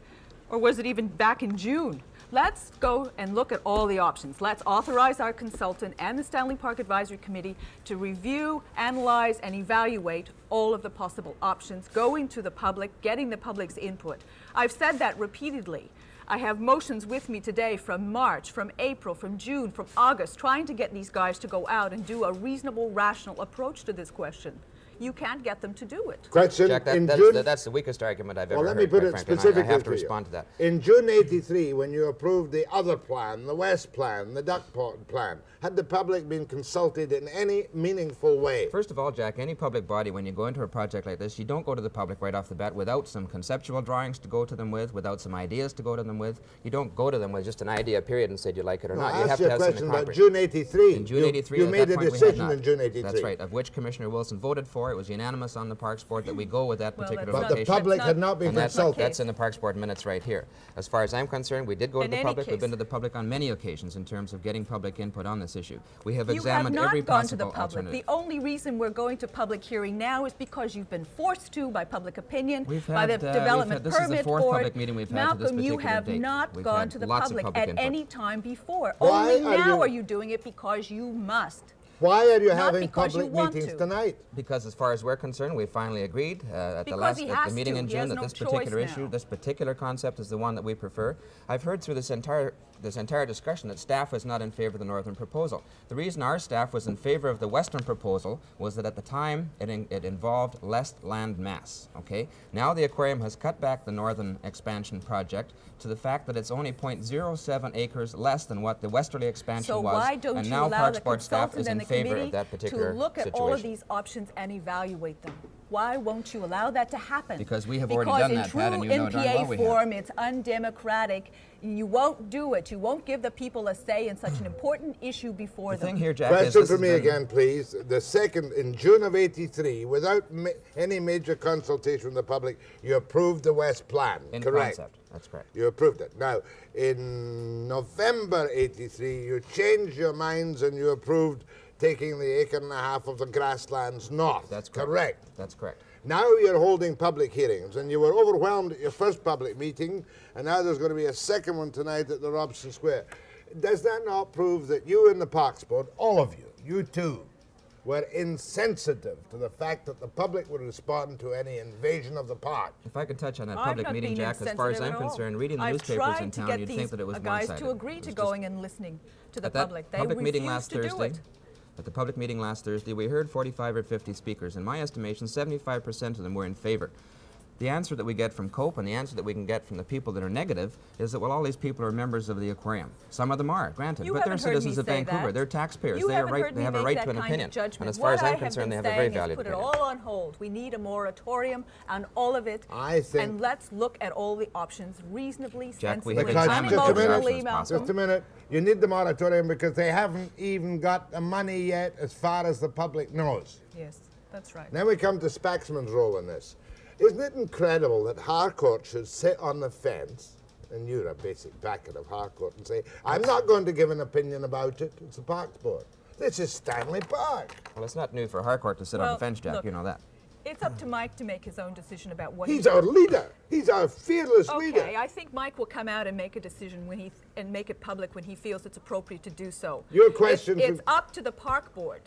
or was it even back in June? Let's go and look at all the options. Let's authorize our consultant and the Stanley Park Advisory Committee to review, analyze, and evaluate all of the possible options, going to the public, getting the public's input. I've said that repeatedly. I have motions with me today from March, from April, from June, from August, trying to get these guys to go out and do a reasonable, rational approach to this question. You can't get them to do it. Question, Jack, in June... that's the weakest argument I've ever Well, heard. let me put quite it frankly, and specifically I have to to you. respond to that. In June '83, when you approved the other plan, the West plan, the Duck Pond plan, had the public been consulted in any meaningful way? First of all, Jack, any public body, when you go into a project like this, you don't go to the public right off the bat without some conceptual drawings to go to them with, without some ideas to go to them with. You don't go to them with just an idea, period, and say, do you like it or No, not? I You have asked to you a have question something about concrete. June '83. In June '83, you at made that a point, we had decision not. in June '83. That's right, of which Commissioner Wilson voted for. It was unanimous on the Parks Board that we go with that Well, particular that's But not- the location. public That's had not- not been And that's, consulted. that's in the Parks Board minutes right here. As far as I'm concerned, we did go to In the any public. We've been case- to the public on many occasions in terms of getting public input on this issue. We have You have examined not every gone to the possible public. alternative. The only reason we're going to public hearing now is because you've been forced to by public opinion, We've by the had, Development this is the Permit fourth Board. public meeting we've had to this Malcolm, you particular have date. not We've gone had to the lots of public public at input. any time before. Why Only are now you- are you doing it because you must. Why are you Not having because you public want meetings to. tonight? Because as far as we're concerned, we finally agreed at Because he the has meeting to. in He June has that no this choice particular now. issue, this particular concept is the one that we prefer. I've heard through this entire this entire discussion that staff was not in favor of the northern proposal. The reason our staff was in favor of the western proposal was that at the time it involved less land mass. Okay. Now the aquarium has cut back the northern expansion project to the fact that it's only 0.07 acres less than what the westerly expansion So was. why don't and you now allow Parks the Board staff consultant is in and the favor committee of that particular to look at situation. all of these options and evaluate them? Why won't you allow that to happen? Because we have already done that, Pat, and you know darn well we in have. NPA form, it's undemocratic. You won't do it. You won't give the people a say in such an important issue before The them. thing here, Jack, Question is this for has me been- again, please. The second, in June of '83, without any major consultation with the public, you approved the West Plan, In correct? concept, that's correct. You approved it. Now, in November '83, you changed your minds and you approved taking the acre and a half of the grasslands north. That's correct. Correct. That's correct. Now you're holding public hearings, and you were overwhelmed at your first public meeting, and now there's going to be a second one tonight at the Robson Square. Does that not prove that you and the Parks Board, all of you, you two, were insensitive to the fact that the public would respond to any invasion of the park? If I could touch on that I'm public not meeting, being Jack, as far as I'm insensitive at all. concerned, reading the I've newspapers tried in to town, get you'd these think that it was guys one-sided. to agree to going and listening to the At that public. They public meeting refused last to do Thursday, it. at the public meeting last Thursday, we heard 45 or 50 speakers. In my estimation, 75% of them were in favor. The answer that we get from COPE and the answer that we can get from the people that are negative is that, well, all these people are members of the aquarium. Some of them are, granted, You but they're haven't heard citizens me of say Vancouver. that. They're taxpayers. You They have haven't heard they me have a make right that to an kind opinion. of judgment. And as far as What I I'm have concerned, they been have a very saying is valued put opinion. it all on hold. We need a moratorium on all of it. I think- And let's look at all the options reasonably, Jack, we sensibly, have Because examined just a every minute, option as possible. just a minute. You need the moratorium because they haven't even got the money yet as far as the public knows. Yes, that's right. Now we come to Spaxman's role in this. Isn't it incredible that Harcourt should sit on the fence, and you're a basic backer of Harcourt, and say, I'm not going to give an opinion about it, it's the Parks Board. This is Stanley Park. Well, it's not new for Harcourt to sit on Well, the fence, Jack. look, You know that. It's up to Mike to make his own decision about what He's our leader. He's our fearless leader. Okay, I think Mike will come out and make a decision when and make it public when he feels it's appropriate to do so. Your question It's to- up to the Park Board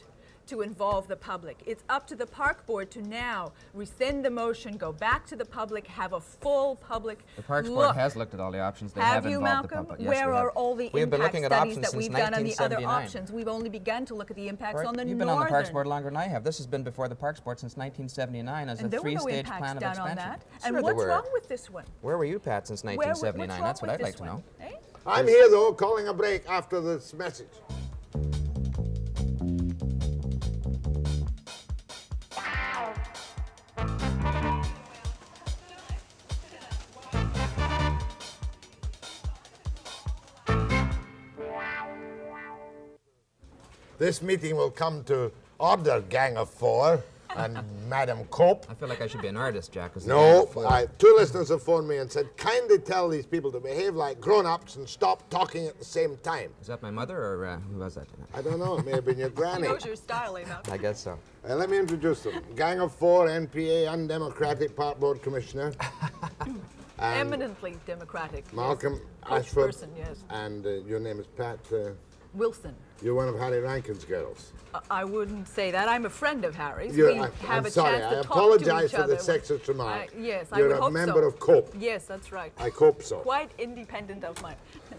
to involve the public. It's up to the Park Board to now rescind the motion, go back to the public, have a full public The Parks look. Board has looked at all the options. They Have have you, involved the Malcolm? public. Yes, Where we are have. all the We have been impact looking at studies options that since we've done on the other 1979. options? We've only begun to look at the impacts Right. on the You've been northern. on the Parks Board longer than I have. This has been before the Parks Board since 1979 as And a there were no three-stage impacts plan of done expansion. on that. Sure And there what's were. wrong with this one? Where were you, Pat, since What's 1979? wrong That's what with I'd like this to know. one? Eh? I'm here, though, calling a break after this message. This meeting will come to order, Gang of Four, and Madam Cope. I feel like I should be an artist, Jack. as the No, gang of four. two listeners have phoned me and said, kindly tell these people to behave like grown-ups and stop talking at the same time. Is that my mother or who was that? I don't know, it may have been your He granny. knows your style, enough. I guess so. Let me introduce them. Gang of Four, NPA, Undemocratic Park Board Commissioner. And Eminently democratic. yes. Malcolm Coach Ashford. person, yes. And your name is Pat. Wilson. You're one of Harry Rankin's girls. I wouldn't say that. I'm a friend of Harry's. You're- we I- have I'm a sorry, chance I to talk to apologize each for other. the sexist remark. Yes, I You're would a hope member so. of COPE. Yes, that's right. I cope so. Quite independent of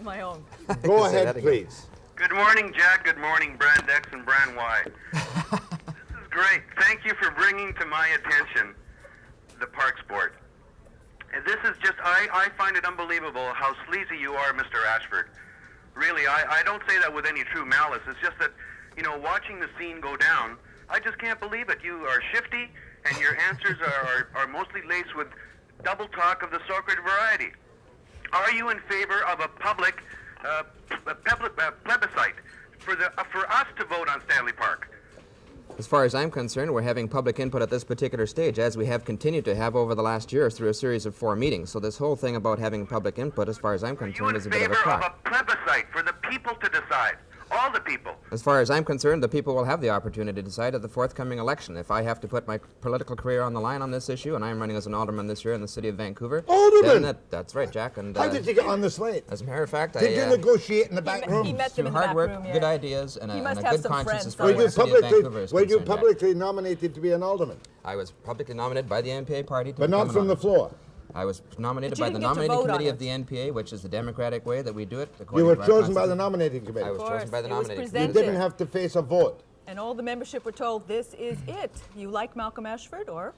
my own. Go Say that ahead, again. please. Good morning, Jack. Good morning, Brand X and Brand Y. This is great. Thank you for bringing to my attention the Parks Board. And this is just, I find it unbelievable how sleazy you are, Mr. Ashford. Really, I don't say that with any true malice. It's just that, you know, watching the scene go down, I just can't believe it. You are shifty, and your answers are mostly laced with double talk of the sacred variety. Are you in favor of a public plebiscite for us to vote on Stanley Park? As far as I'm concerned, we're having public input at this particular stage, as we have continued to have over the last year through a series of 4 meetings. So this whole thing about having public input, as far as I'm Are you concerned, in is a bit of a favor of crock. a plebiscite for the people to decide? All the people. As far as I'm concerned, the people will have the opportunity to decide at the forthcoming election. If I have to put my political career on the line on this issue, and I'm running as an alderman this year in the city of Vancouver, Alderman? then that's right, Jack. And How did you get on the slate? as a matter of fact, Did you negotiate in the back He room? met them through in the hard back work, room, good yes. ideas, and He a must and have a good some conscience friends as far Were as you the city of Vancouver is were you concerned, Jack. publicly nominated to be an alderman? I was publicly nominated by the NPA party to But not become from an the alderman. floor? I was nominated But you by the didn't get to nominating vote on committee of it. the NPA, which is the democratic way that we do it. You were according to our chosen by the Constitution. nominating committee. I was chosen by the It was nominating You presented. committee. didn't have to face a vote. And all the membership were told, this is it. You like Malcolm Ashford, or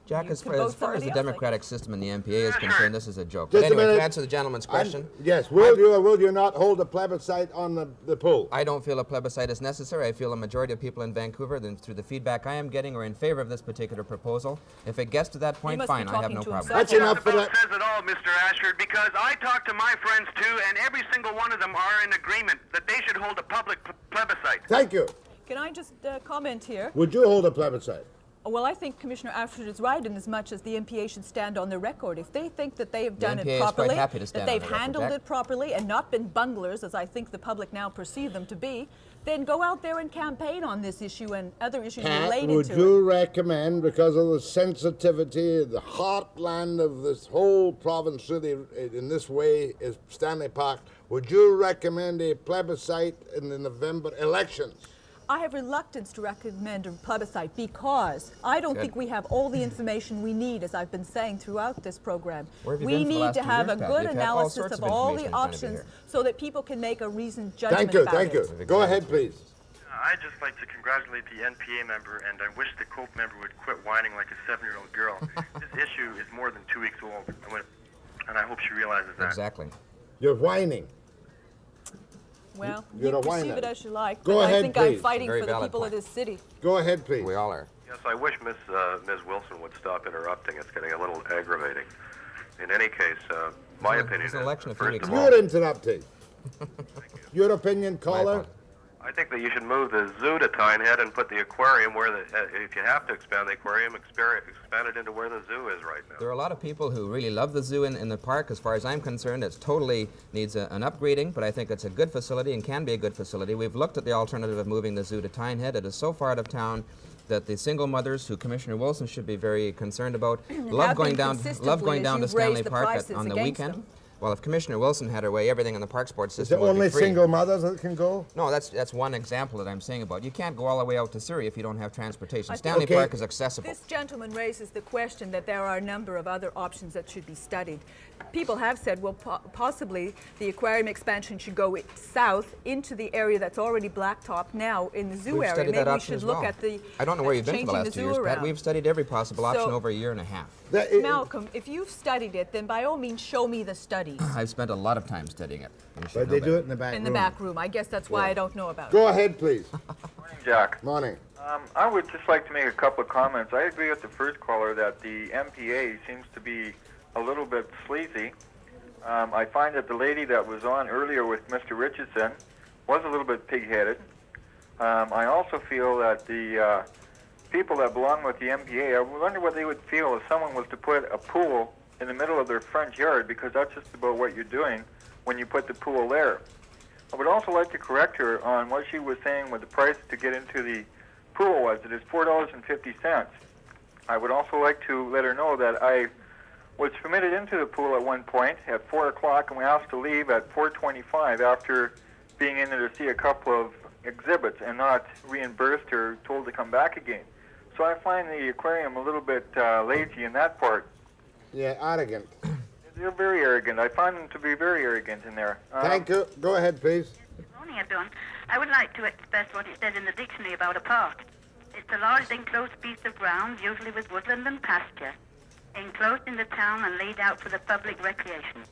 Jack, you as can far, vote as far as somebody the else, I democratic system in the NPA is concerned, this is a joke. Just But a anyway, minute. to answer the gentleman's question, Yes, will you or will you not hold a plebiscite on the pool? I don't feel a plebiscite is necessary. I feel a majority of people in Vancouver, then through the feedback I am getting, are in favor of this particular proposal. If it gets to that point, must be fine, I have talking no to problem. himself. That's enough for About that. says it all, Mr. Ashford, because I talk to my friends too, and every single one of them are in agreement that they should hold a public plebiscite. Thank you. Can I just comment here? Would you hold a plebiscite? Well, I think Commissioner Ashford is right in as much as the NPA should stand on their record. If they think that they have done NPA it is quite properly, happy to that stand on they've their record, handled Jack. it properly and not been bunglers, as I think the public now perceive them to be, then go out there and campaign on this issue and other issues Pat, related would to you it. recommend, because of the sensitivity, the heartland of this whole province really in this way is Stanley Park, would you recommend a plebiscite in the November elections? I have reluctance to recommend a plebiscite because I don't think we have all the information we need, as I've been saying throughout this program. Where have you We been for the need last to 2 have years, a Pat? good You've had all analysis sorts of of all information the in front of you options here. so that people can make a reasoned judgment Thank you, about thank it. you. Go ahead, please. I'd just like to congratulate the NPA member, and I wish the COPE member would quit whining like a 7-year-old girl. This issue is more than 2 weeks old, and I hope she realizes that. Exactly. You're whining. Well, You're you a perceive whiner. it as you like, Go but ahead, I think I'm please. fighting Very for the valid people of point. this city. Go ahead, please. We all are. Yes, I wish Ms. Wilson would stop interrupting. It's getting a little aggravating. In any case, my opinion There's is, an election a few first weeks of away. all, You're interrupting. Your opinion, caller? I think that you should move the zoo to Tynehead and put the aquarium where if you have to expand the aquarium, expand it into where the zoo is right now. There are a lot of people who really love the zoo in the park. As far as I'm concerned, it totally needs an upgrading, but I think it's a good facility and can be a good facility. We've looked at the alternative of moving the zoo to Tynehead. It is so far out of town that the single mothers, who Commissioner Wilson should be very concerned about, love going down to Stanley Park on the weekend. Them. Well, if Commissioner Wilson had her way, everything in the Parks Board Is system it would only be free. single mothers that can go? No, that's one example that I'm saying about. You can't go all the way out to Surrey if you don't have transportation. I think- Stanley Okay. Park is accessible. This gentleman raises the question that there are a number of other options that should be studied. People have said, well, possibly the aquarium expansion should go south into the area that's already blacktop now in the zoo We've area. studied Maybe that we option should as look well. at the I don't know where you've been for the changing last 2 zoo years, Pat. around. We've studied every possible option So- over a year and a half. Malcolm, if you've studied it, then by all means show me the studies I've spent a lot of time studying it. You should But know they do better. it in the back in room. the back room. I guess that's why I don't know about it. Go ahead, please. Jack. Morning. I would just like to make a couple of comments. I agree with the first caller that the MPA seems to be a little bit sleazy. I find that the lady that was on earlier with Mr. Richardson was a little bit pig-headed. I also feel that the people that belong with the MPA, I wonder what they would feel if someone was to put a pool in the middle of their front yard, because that's just about what you're doing when you put the pool there. I would also like to correct her on what she was saying with the price to get into the pool was. It is $4.50. I would also like to let her know that I was permitted into the pool at one point at 4 o'clock, and we asked to leave at 4:25 after being in there to see a couple of exhibits and not reimbursed or told to come back again. So I find the aquarium a little bit lazy in that part. Yeah, arrogant. They're very arrogant. I find them to be very arrogant in there. Thank you. Go ahead, please. Good morning, everyone. I would like to express what it says in the dictionary about a park. It's a large enclosed piece of ground, usually with woodland and pasture, enclosed in the town and laid out for the public recreation.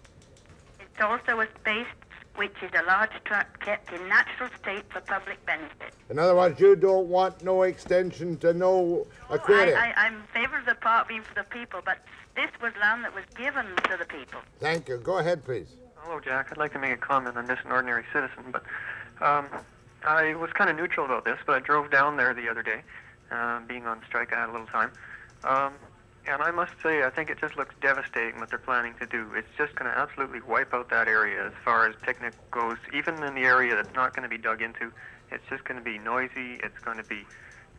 It's also a space which is a large tract kept in natural state for public benefit. In other words, you don't want no extension to no aquarium. I'm in favor of the park being for the people, but this was land that was given to the people. Thank you. Go ahead, please. Hello, Jack. I'd like to make a comment on this, an ordinary citizen, but I was kind of neutral about this, but I drove down there the other day. Being on strike, I had a little time. And I must say, I think it just looks devastating what they're planning to do. It's just going to absolutely wipe out that area as far as picnic goes. Even in the area that's not going to be dug into, it's just going to be noisy. It's going to be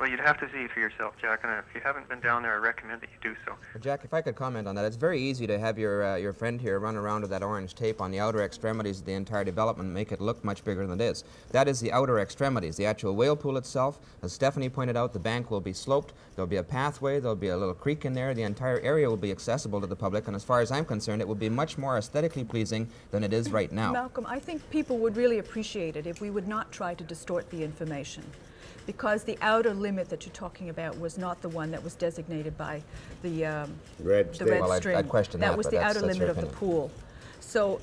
Well, you'd have to see for yourself, Jack, and if you haven't been down there, I recommend that you do so. Well, Jack, if I could comment on that, it's very easy to have your friend here run around with that orange tape on the outer extremities of the entire development and make it look much bigger than it is. That is the outer extremities. The actual whale pool itself, as Stephanie pointed out, the bank will be sloped. There'll be a pathway. There'll be a little creek in there. The entire area will be accessible to the public, and as far as I'm concerned, it will be much more aesthetically pleasing than it is right now. Malcolm, I think people would really appreciate it if we would not try to distort the information, because the outer limit that you're talking about was not the one that was designated by the red string. Well, I'd question that, was but the that's outer limit your of the opinion. pool. So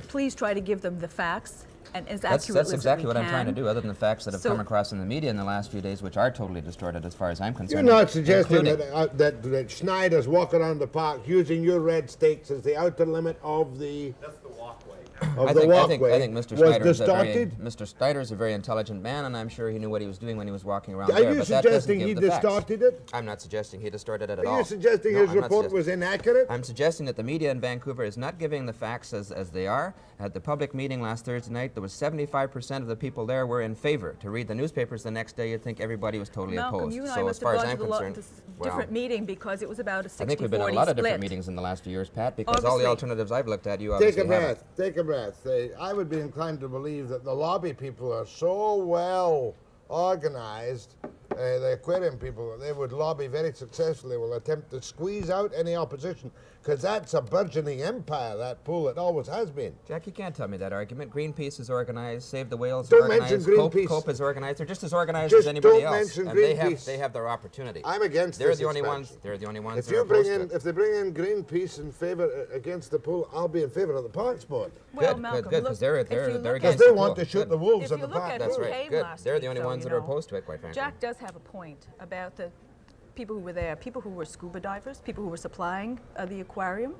please try to give them the facts and as That's accurately exactly as what we I'm trying to can. do, other than the facts that have So- come across in the media in the last few days, which are totally distorted as far as I'm You're concerned. not suggesting including- that Schneider's walking around the park using your red stakes as the outer limit of the... That's the walkway. Of I the think walkway Mr. was Schneider distorted? Mr. Schneider's a very intelligent man, and I'm sure he knew what he was doing when he was walking around Are there. you but that doesn't suggesting give he the facts. distorted it? I'm not suggesting he distorted it at all. Are you suggesting No, his I'm not report suggesting- was inaccurate? I'm suggesting that the media in Vancouver is not giving the facts as they are. At the public meeting last Thursday night, there was 75% of the people there were in favor. To read the newspapers the next day, you'd think everybody was totally Malcolm, opposed. you and I So as must far have as gone I'm to the concerned, different meeting because it was about a 60-40 I think we've been in a lot of split. different meetings in the last few years, Pat, because all the Obviously. alternatives I've looked at, you Take obviously a breath, haven't. take a breath. I would be inclined to believe that the lobby people are so well organized, the aquarium people, that they would lobby very successfully, will attempt to squeeze out any opposition, because that's a burgeoning empire, that pool. It always has been. Jack, you can't tell me that argument. Greenpeace is organized, Save the Whales is Don't organized, mention Greenpeace. Cope is organized. They're just as organized Just as anybody don't else. mention And Greenpeace. they have their opportunity. I'm against They're this the only expansion. ones. They're the only ones If that are you bring opposed in, to it. if they bring in Greenpeace in favor against the pool, I'll be in favor of the Parks Board. Well, Good, Malcolm, good, good, look, because they're if you look against Because the they pool. want to shoot Good. the wolves If in you the look park. at That's who right. came Good. last They're the week, only though, ones you that are know, opposed to it, quite frankly. Jack does have a point about the people who were there, people who were scuba divers, people who were supplying the aquarium.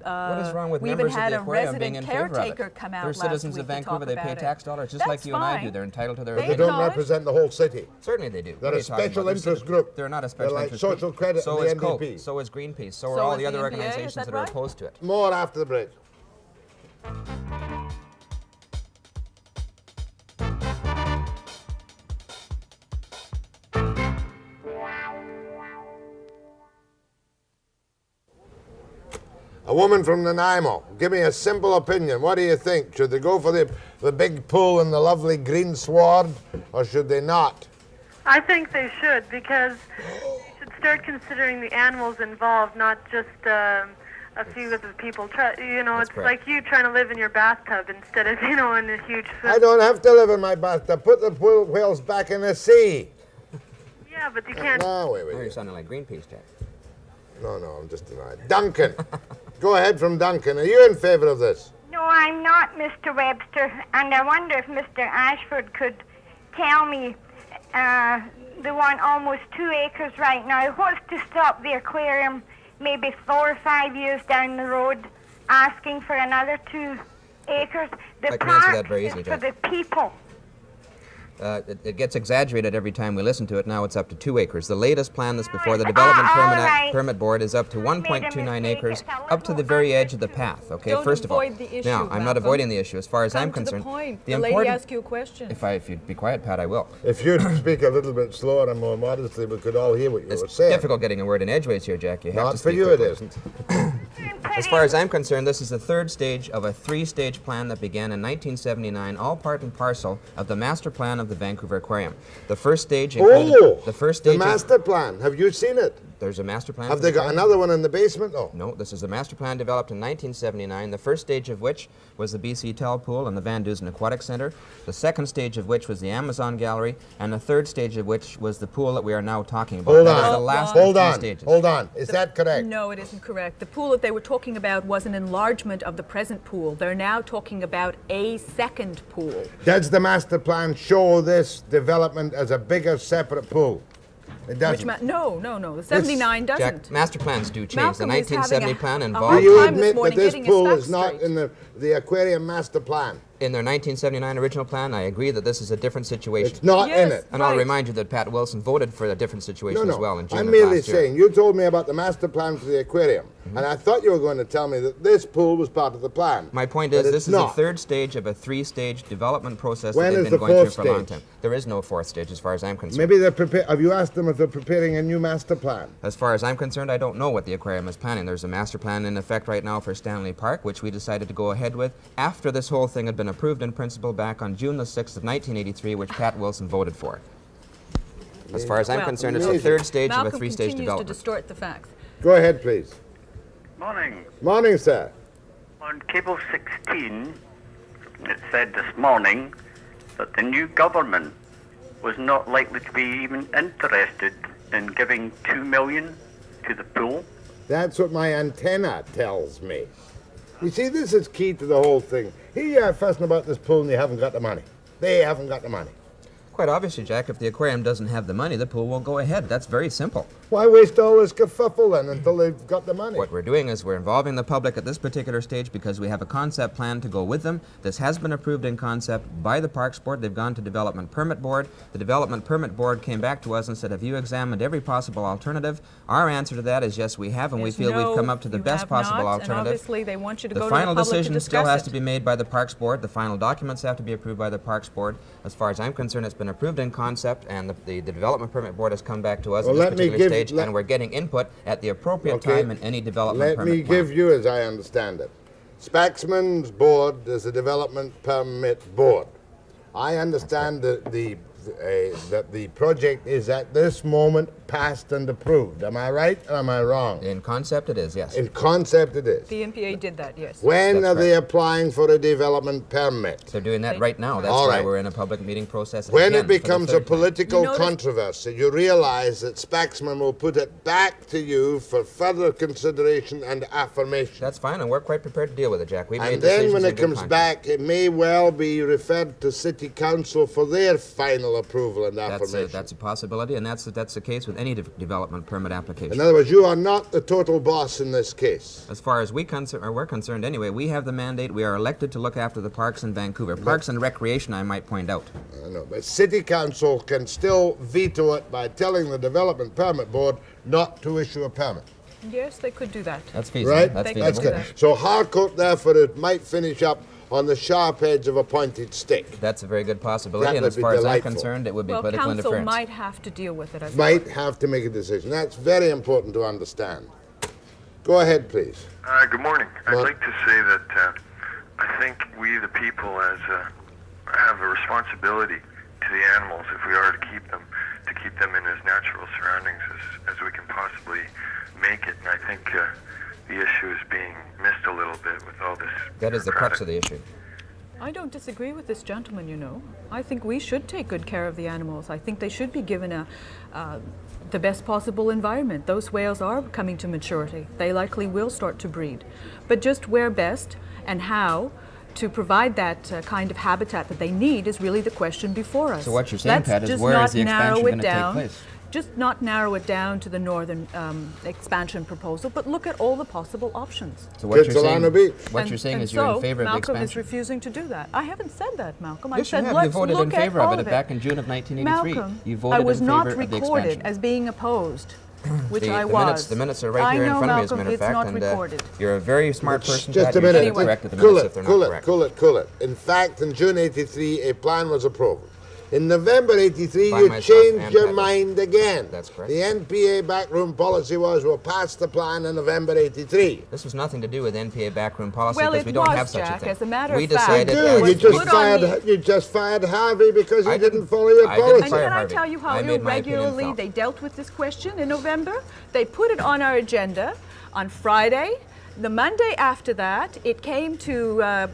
What is wrong with we members even had of the a aquarium being in resident favor of caretaker it? come out They're last citizens week of to Vancouver. talk They pay about tax it. dollars just like That's you and I do. fine. They're entitled to their They They don't acknowledge- represent the whole city. Certainly they do. They're What are a you talking special about? interest group. They're not a They're special like interest Social group. Credit So and is the Cope. NDP. So is Greenpeace. So So are all is the the other NPA, is organizations that that are right? opposed to it. More after the break. A woman from Nanaimo, give me a simple opinion. What do you think? Should they go for the big pool and the lovely green sward, or should they not? I think they should, because you should start considering the animals involved, not just a few of the people. You know, That's it's correct. like you trying to live in your bathtub instead of, you know, in a huge food. I don't have to live in my bathtub. Put the pool whales back in the sea. Yeah, but you can't. No, wait. Oh, you're sounding like Greenpeace, Jack. No, I'm just denying. Duncan. Go ahead from Duncan. Are you in favor of this? No, I'm not, Mr. Webster, and I wonder if Mr. Ashford could tell me the one almost 2 acres right now, what's to stop the aquarium maybe 4 or 5 years down the road asking for another 2 acres? The I can answer park that very is easily, for Jack. the people. It gets exaggerated every time we listen to it. Now it's up to 2 acres. The latest plan that's before the Development Permit Board is up to 1.29 acres, up to the very edge of the path. Okay, Don't first of all. avoid the issue, Now, I'm not Malcolm. avoiding the issue. As far as I'm Come to concerned, the point. the The lady important. asked you a question. If you'd be quiet, Pat, I will. If you'd speak a little bit slower and more modestly, we could all hear what you were It's saying. difficult getting a word in edgeways here, Jack. You have Not to for speak you, it quickly. isn't. As far as I'm concerned, this is the third stage of a 3-stage plan that began in 1979, all part and parcel of the master plan of the Vancouver Aquarium. The first stage included the master plan. Have you seen it? There's a master plan. Have for they the got aquarium. another one in the basement? Oh. No, this is a master plan developed in 1979, the first stage of which was the BC Tell Pool and the Van Dusen Aquatic Center, the second stage of which was the Amazon Gallery, and the third stage of which was the pool that we are now talking about. Hold That is on. the last Hold of on. 3 stages. Hold on. Is that correct? No, it isn't correct. The pool that they were talking about was an enlargement of the present pool. They're now talking about a second pool. Does the master plan show this development as a bigger separate pool? It doesn't. No. The 79 doesn't. Jack, master plans do change. Malcolm the is having 1970 a- plan a involved. hard Do you time admit that morning this getting his pool facts is not straight. in the aquarium master plan? In their 1979 original plan, I agree that this is a different situation. It's not in it. And I'll remind you that Pat Wilson voted for a different situation as well in June I'm of merely last year. saying, you told me about the master plan for the aquarium, and I thought you were going to tell me that this pool was part of the plan. My point But is, it's this is not. the third stage of a three-stage development process When that is they've the been going through fourth for a long stage? time. There is no fourth stage as far as I'm concerned. Maybe they're have you asked them if they're preparing a new master plan? As far as I'm concerned, I don't know what the aquarium is planning. There's a master plan in effect right now for Stanley Park, which we decided to go ahead with after this whole thing had been approved in principle back on June the 6th of 1983, which Pat Wilson voted for. As far as I'm concerned, it's the third stage of a three-stage Malcolm development. continues to distort the facts. Go ahead, please. Morning. Morning, sir. On Cable 16, it said this morning that the new government was not likely to be even interested in giving $2 million to the pool. That's what my antenna tells me. You see, this is key to the whole thing. Here you are fussing about this pool and you haven't got the money. They haven't got the money. Quite obviously, Jack, if the aquarium doesn't have the money, the pool won't go ahead. That's very simple. Why waste all this kerfuffle then until they've got the money? What we're doing is we're involving the public at this particular stage because we have a concept plan to go with them. This has been approved in concept by the Parks Board. They've gone to Development Permit Board. The Development Permit Board came back to us and said, have you examined every possible alternative? Our answer to that is yes, we have, and we feel we've come up to the best possible alternative. And obviously they want you to The go to the final public to decision discuss still has it. to be made by the Parks Board. The final documents have to be approved by the Parks Board. As far as I'm concerned, it's been approved in concept, and the Development Permit Board has come back to us Well, at this let me particular give- stage, and we're getting input at the appropriate Okay. time in any development Let permit me plan. give you, as I understand it. Spaxman's board is a development permit board. I understand that the project is at this moment passed and approved. Am I right or am I wrong? In concept it is, yes. In concept it is. The NPA did that, yes. When That's are they applying for a development permit? They're doing that right now. That's All why right. we're in a public meeting process. When again it for the becomes a third time. political controversy, you realize that Spaxman will put it back to you for further consideration and affirmation. That's fine, and we're quite prepared to deal with it, Jack. We made And then decisions when in it good comes conscience. back, it may well be referred to City Council for their final approval and affirmation. That's a possibility, and that's the case with any development permit application. In other words, you are not the total boss in this case. As far as we're concerned anyway, we have the mandate. We are elected to look after the parks in Vancouver. Parks and recreation, I might point out. I know, but City Council can still veto it by telling the Development Permit Board not to issue a permit. Yes, they could do that. That's feasible. Right? That's They feasible. could do that. So Harcourt, therefore, it might finish up on the sharp edge of a pointed stick. That's a very good possibility, That and would as be far as I'm delightful. concerned, it would be Well, political council interference. might have to deal with it. As Might have to make a decision. That's very important to understand. Go ahead, please. Good morning. I'd like to say that I think we, the people, have a responsibility to the animals if we are to keep them in as natural surroundings as we can possibly make it. And I think the issue is being missed a little bit with all this. That is the crux of the issue. I don't disagree with this gentleman, you know. I think we should take good care of the animals. I think they should be given the best possible environment. Those whales are coming to maturity. They likely will start to breed. But just where best and how to provide that kind of habitat that they need is really the question before us. So what you're saying, Let's Pat, is just where not is the expansion narrow it going to take down. place? Just not narrow it down to the northern expansion proposal, but look at all the possible options. So what you're Kitsilano saying, Beach. what you're saying is you're in favor of the Malcolm is expansion. refusing to do that. I haven't said that, Malcolm. I Yes, you said have. let's You voted look in at favor all of it back in June of 1983. Malcolm, You voted I was in not favor of the recorded expansion. as being opposed, which I the was. The minutes are right I here in know, front of me, as a Malcolm, matter of it's fact. not And recorded. you're a very smart person, Just Pat. a You should minute. have corrected the Cool minutes it, if they're cool not it, correct. cool it, cool it. In fact, in June 83, a plan was approved. In November 83, By you myself changed and your Pat. mind again. That's correct. The NPA backroom policy was we'll pass the plan in November 83. This was nothing to do with NPA backroom policy Well, because it we don't was, have such Jack. a thing. As a matter we of fact, decided You that do. You just fired Harvey because he didn't follow your policy. And can I tell you how irregularly they dealt with this question in November? They put it on our agenda on Friday. The Monday after that, it came to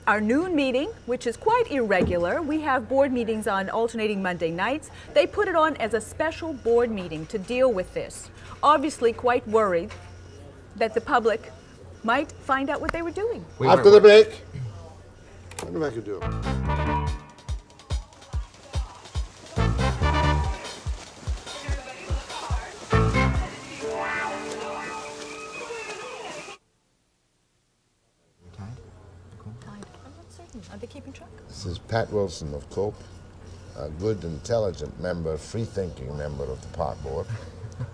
our noon meeting, which is quite irregular. We have board meetings on alternating Monday nights. They put it on as a special board meeting to deal with this. Obviously quite worried that the public might find out what they were doing. After the break, I wonder if I could do it. Are they keeping track? This is Pat Wilson of Cope, a good, intelligent member, free-thinking member of the Park Board,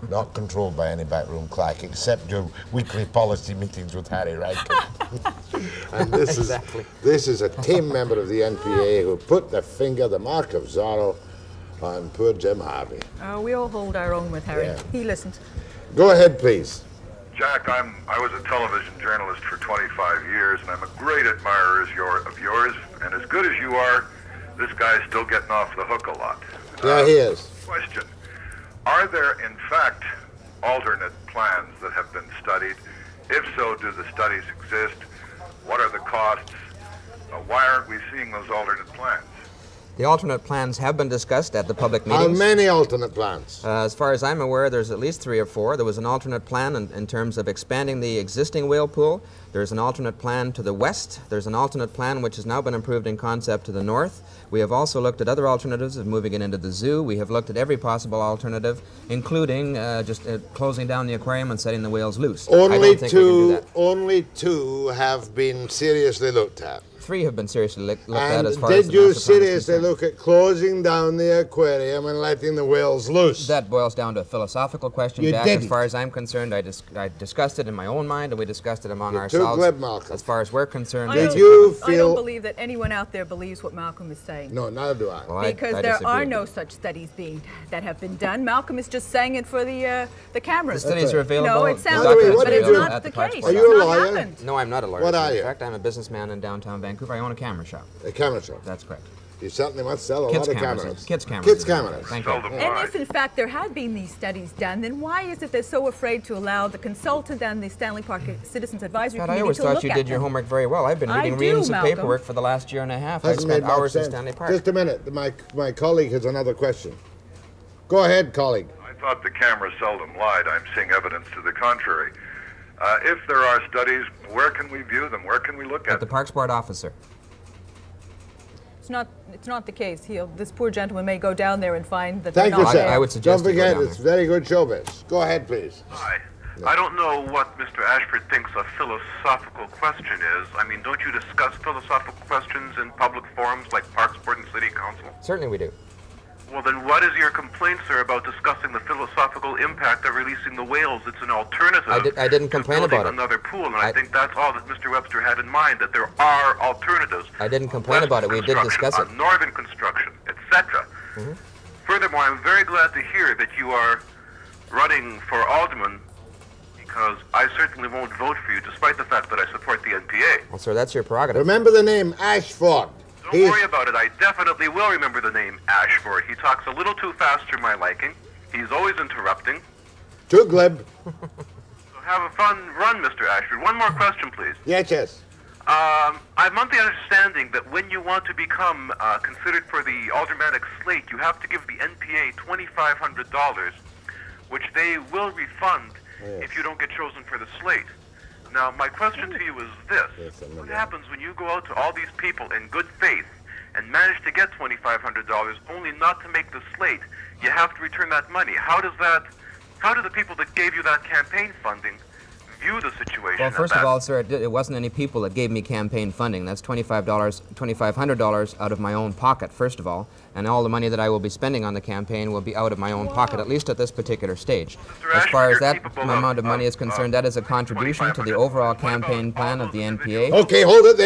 not controlled by any backroom clack, except your weekly policy meetings with Harry Radcliffe. And this is a team member of the NPA who put the finger, the mark of Zorro, on poor Jim Harvey. We all hold our own with Harry. Yeah. He listens. Go ahead, please. Jack, I was a television journalist for 25 years, and I'm a great admirer of yours. And as good as you are, this guy's still getting off the hook a lot. Yeah, he is. Question. Are there, in fact, alternate plans that have been studied? If so, do the studies exist? What are the costs? Why aren't we seeing those alternate plans? The alternate plans have been discussed at the public meetings. How many alternate plans? As far as I'm aware, there's at least 3 or 4. There was an alternate plan in terms of expanding the existing whale pool. There's an alternate plan to the west. There's an alternate plan which has now been approved in concept to the north. We have also looked at other alternatives of moving it into the zoo. We have looked at every possible alternative, including just closing down the aquarium and setting the whales loose. Only two have been seriously looked at. 3 have been seriously looked at as far as did the you master plan is seriously concerned. look at closing down the aquarium and letting the whales loose? That boils down to a philosophical question, You Jack. didn't. As far as I'm concerned, I discussed it in my own mind, and we discussed it among You're ourselves. too glib, Malcolm. As far as we're concerned, I it's- don't believe that anyone out there believes what Malcolm is saying. No, neither do I. Well, Because I there disagree. are no such studies that have been done. Malcolm is just saying it for the cameras. The studies are available. You know, it the sounds documents good, are but it's available not at the Parks case. Board. Are you a It's not lawyer? happened. No, I'm not a lawyer. What are In you? fact, I'm a businessman in downtown Vancouver. I own a camera shop. A camera shop. That's correct. You certainly must sell a Kids' lot of cameras. cameras. Kids' cameras. Kids' cameras. Thank you. And if in fact there had been these studies done, then why is it they're so afraid to allow the consultant and the Stanley Park Citizens Advisory But Committee I always to thought look you at did your them? homework very well. I've been I reading do, reams of Malcolm. paperwork for the last year and a half. I Hasn't spent made much hours in sense. Stanley Park. Just a minute. My colleague has another question. Go ahead, colleague. I thought the camera seldom lied. I'm seeing evidence to the contrary. If there are studies, where can we view them? Where can we look At at the them? Parks Board officer. It's not the case. This poor gentleman may go down there and find that they're Thank you, not sir. there. I would suggest Don't you go forget, down it's there. very good showbiz. Go ahead, please. Hi. I don't know what Mr. Ashford thinks a philosophical question is. I mean, don't you discuss philosophical questions in public forums like Parks Board and City Council? Certainly we do. Well, then what is your complaint, sir, about discussing the philosophical impact of releasing the whales? It's an alternative I didn't complain to building about it. another pool, and I think that's all that Mr. Webster had in mind, that there are alternatives. I didn't complain about it. We did discuss it. Northern construction, etc. Mm-hmm. Furthermore, I'm very glad to hear that you are running for alderman, because I certainly won't vote for you, despite the fact that I support the NPA. Well, sir, that's your prerogative. Remember the name Ashford. Don't worry about it. I definitely will remember the name Ashford. He talks a little too fast for my liking. He's always interrupting. Too glib. So have a fun run, Mr. Ashford. One more question, please. Yes. I'm on the understanding that when you want to become considered for the aldermanic slate, you have to give the NPA $2,500, which they will refund if you don't get chosen for the slate. Now, my question to you is this. What happens when you go out to all these people in good faith and manage to get $2,500 only not to make the slate? You have to return that money. How do the people that gave you that campaign funding view the situation? Well, first of all, sir, it wasn't any people that gave me campaign funding. That's $2,500 out of my own pocket, first of all. And all the money that I will be spending on the campaign will be out of my own pocket, at least at this particular stage. As far as that amount of money is concerned, that is a contribution to the overall campaign plan of the NPA. Okay, hold it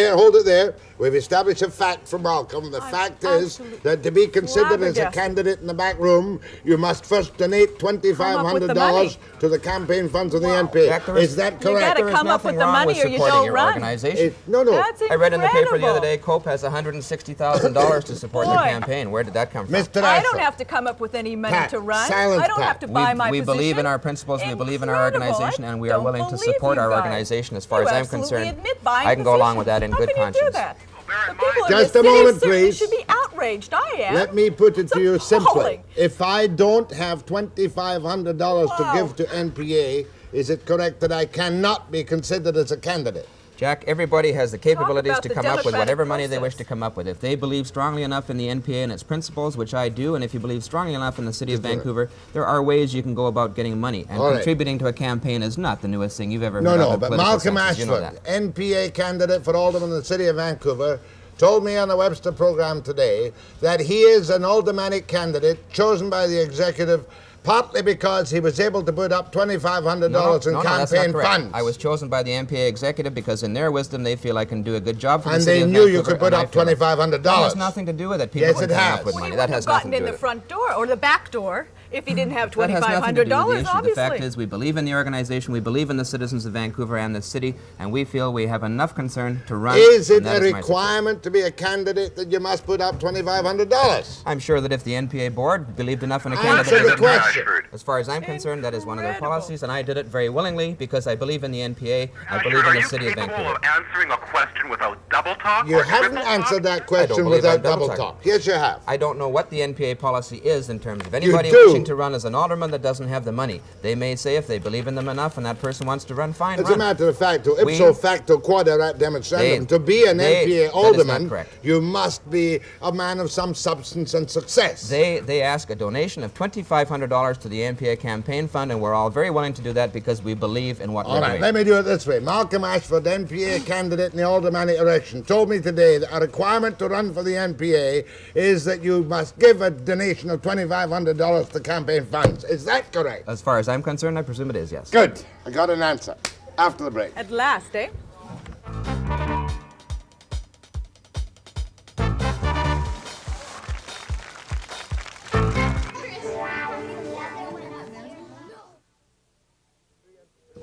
there. We've established a fact from Malcolm. The fact is that to be considered as a candidate in the back room, you must first donate $2,500 to the campaign funds of the NPA. Is that correct? You got to come up with the money or you don't run. Organization. No. That's I read in the paper the incredible. other day, Cope has $160,000 to support the Boy. campaign. Where did that come from? Mr. I don't have to come up with any money Pat, to run. silence, I don't Pat. have to buy my We position. believe in our principles, we believe in our Incredible. organization, and we I are don't willing to believe support you our guys. organization as far You as I'm absolutely concerned. admit buying I can go along with that in How good can conscience. You do that? The people in Just the a city moment, certainly please. should be outraged. I am. Let me put it to you simply. appalling. If I don't have $2,500 to give to NPA, is it correct that I cannot be considered as a candidate? Jack, everybody has the capabilities about to the come up with democratic whatever money they wish process. to come up with. If they believe strongly enough in the NPA and its principles, which I do, and if you believe strongly enough in the city of Vancouver, there are ways you can go about getting money. And All right. contributing to a campaign is not the newest thing you've ever heard No, of no, in but political Malcolm sense, as you know Ashford, that. NPA candidate for alderman in the city of Vancouver, told me on the Webster program today that he is an aldermanic candidate chosen by the executive partly because he was able to put up $2,500 in campaign funds. I was chosen by the NPA executive because in their wisdom they feel I can do a good job for the and city they of knew Vancouver, you could put up $2,500. That has nothing to do with it. People Yes, it turn has. up with Well, money. he That wouldn't has have nothing gotten to in do the with it. front door or the back door if he didn't have That has nothing to do with the $2,500, issue. obviously. The fact is we believe in the organization, we believe in the citizens of Vancouver and the city, and we feel we have enough concern to run. Is it and that a is my requirement to be a candidate that you must put up $2,500? I'm sure that if the NPA board believed enough in a Answer candidate, the question. as far as I'm concerned, that is one of their policies, and I did it very willingly because I believe in the NPA. I believe in the city of Vancouver. Of answering a question without double talk? You or haven't triple answered talk? that question without double talk. Yes, you have. I don't know what the NPA policy is in terms of anybody do. wishing to run as an alderman that doesn't have the money. They may say if they believe in them enough and that person wants to run, fine, As run. a matter of fact, ipso facto quadrat demonstrandum, to be an NPA alderman, you must be a man of some substance and success. They ask a donation of $2,500 to the NPA campaign fund, and we're all very willing to do that because we believe in what All we're right, doing. let me do it this way. Malcolm Ashford, NPA candidate in the aldermanic election, told me today that a requirement to run for the NPA is that you must give a donation of $2,500 to campaign funds. Is that correct? As far as I'm concerned, I presume it is, yes. Good. I got an answer. After the break. At last, eh?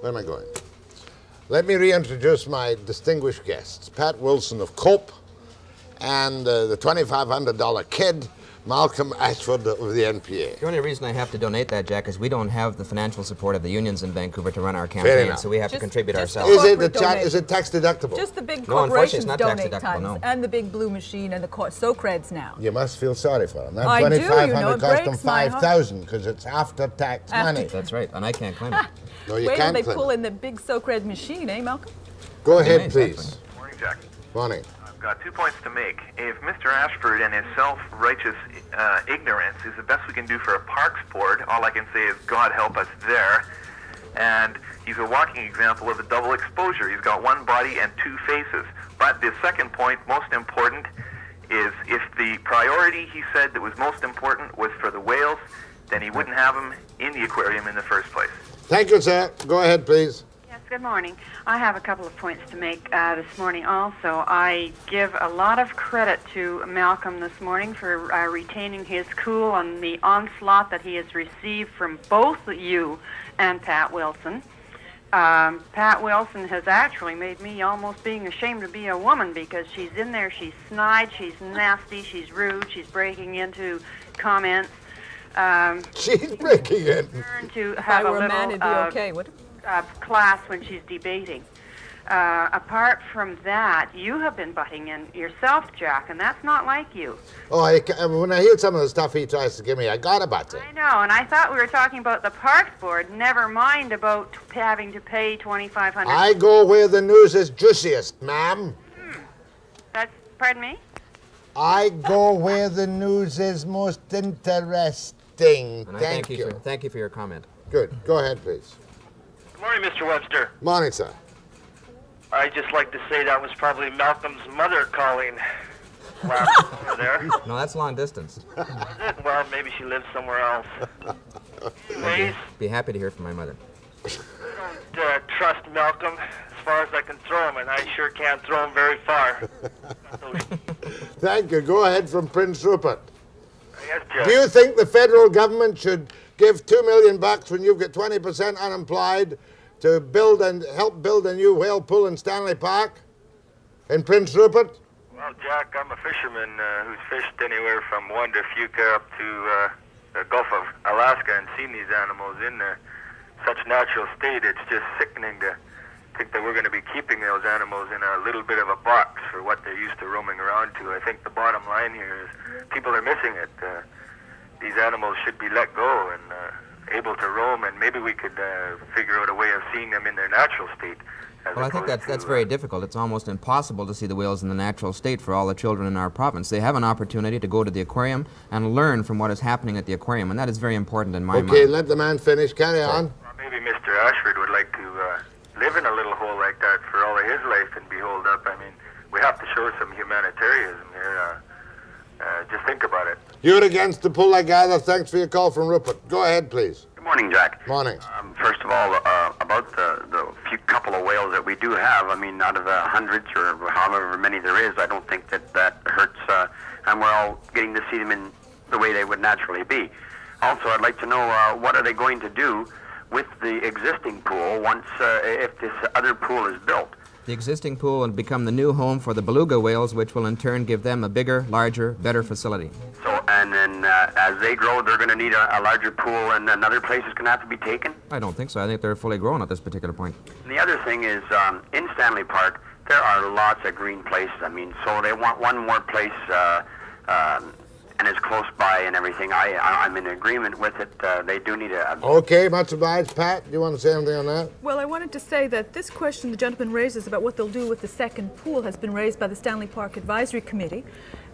Where am I going? Let me reintroduce my distinguished guests. Pat Wilson of Cope and the $2,500 kid, Malcolm Ashford of the NPA. The only reason I have to donate that, Jack, is we don't have the financial support of the unions in Vancouver to run our Fair campaign, enough. so we have to contribute ourselves. Is it tax deductible? Just the big No, unfortunately, corporations it's not tax donate deductible, tons, no. and the big blue machine and the Socreds now. You must feel sorry for them. That I do, you know, $2,500 it cost them breaks my heart. $5,000 because it's after-tax money. That's right, and I can't claim it. No, you Wait till can't they claim pull it. in the big Socred machine, eh, Malcolm? Go ahead, Exactly. please. Morning, Jack. Morning. I've got 2 points to make. If Mr. Ashford and his self-righteous ignorance is the best we can do for a parks board, all I can say is God help us there. And he's a walking example of a double exposure. He's got one body and two faces. But the second point, most important, is if the priority he said that was most important was for the whales, then he wouldn't have them in the aquarium in the first place. Thank you, sir. Go ahead, please. Yes, good morning. I have a couple of points to make this morning also. I give a lot of credit to Malcolm this morning for retaining his cool on the onslaught that he has received from both you and Pat Wilson. Pat Wilson has actually made me almost being ashamed to be a woman because she's in there, she's snide, she's nasty, she's rude, she's breaking into comments. She's breaking in. To If have I were a a man, little it'd be okay, would it? class when she's debating. Apart from that, you have been butting in yourself, Jack, and that's not like you. Oh, when I hear some of the stuff he tries to give me, I got a butt in. I know, and I thought we were talking about the Parks Board, never mind about having to pay $2,500. I go where the news is juiciest, ma'am. That's, pardon me? I go where the news is most interesting. And I Thank you. Thank you for your comment. Good. Go ahead, please. Good morning, Mr. Webster. Morning, sir. I'd just like to say that was probably Malcolm's mother calling last over there. No, that's long distance. Well, maybe she lives somewhere else. Anyways, Be happy to hear from my mother. don't trust Malcolm as far as I can throw him, and I sure can't throw him very far. Thank you. Go ahead from Prince Rupert. Yes, Judge. Do you think the federal government should give $2 million when you've got 20% unemployed to build and help build a new whale pool in Stanley Park in Prince Rupert? Well, Jack, I'm a fisherman who's fished anywhere from one to Fuca up to the Gulf of Alaska and seen these animals in such natural state. It's just sickening to think that we're going to be keeping those animals in a little bit of a box for what they're used to roaming around to. I think the bottom line here is people are missing it. These animals should be let go and able to roam, and maybe we could figure out a way of seeing them in their natural state. Well, I think that's very difficult. It's almost impossible to see the whales in the natural state for all the children in our province. They have an opportunity to go to the aquarium and learn from what is happening at the aquarium, and that is very important in my mind. Okay, let the man finish. Carry on. Well, maybe Mr. Ashford would like to live in a little hole like that for all of his life and be holed up. I mean, we have to show some humanitarianism here. Just think about it. You're against the pool, I gather. Thanks for your call from Rupert. Go ahead, please. Good morning, Jack. Morning. First of all, about the few couple of whales that we do have, I mean, out of the hundreds or however many there is, I don't think that hurts, and we're all getting to see them in the way they would naturally be. Also, I'd like to know what are they going to do with the existing pool once, if this other pool is built? The existing pool will become the new home for the beluga whales, which will in turn give them a bigger, larger, better facility. So, and then as they grow, they're going to need a larger pool, and another place is going to have to be taken? I don't think so. I think they're fully grown at this particular point. And the other thing is, in Stanley Park, there are lots of green places. I mean, so they want one more place, and it's close by and everything. I'm in agreement with it. They do need a... Okay, much obliged. Pat, do you want to say anything on that? Well, I wanted to say that this question the gentleman raises about what they'll do with the second pool has been raised by the Stanley Park Advisory Committee.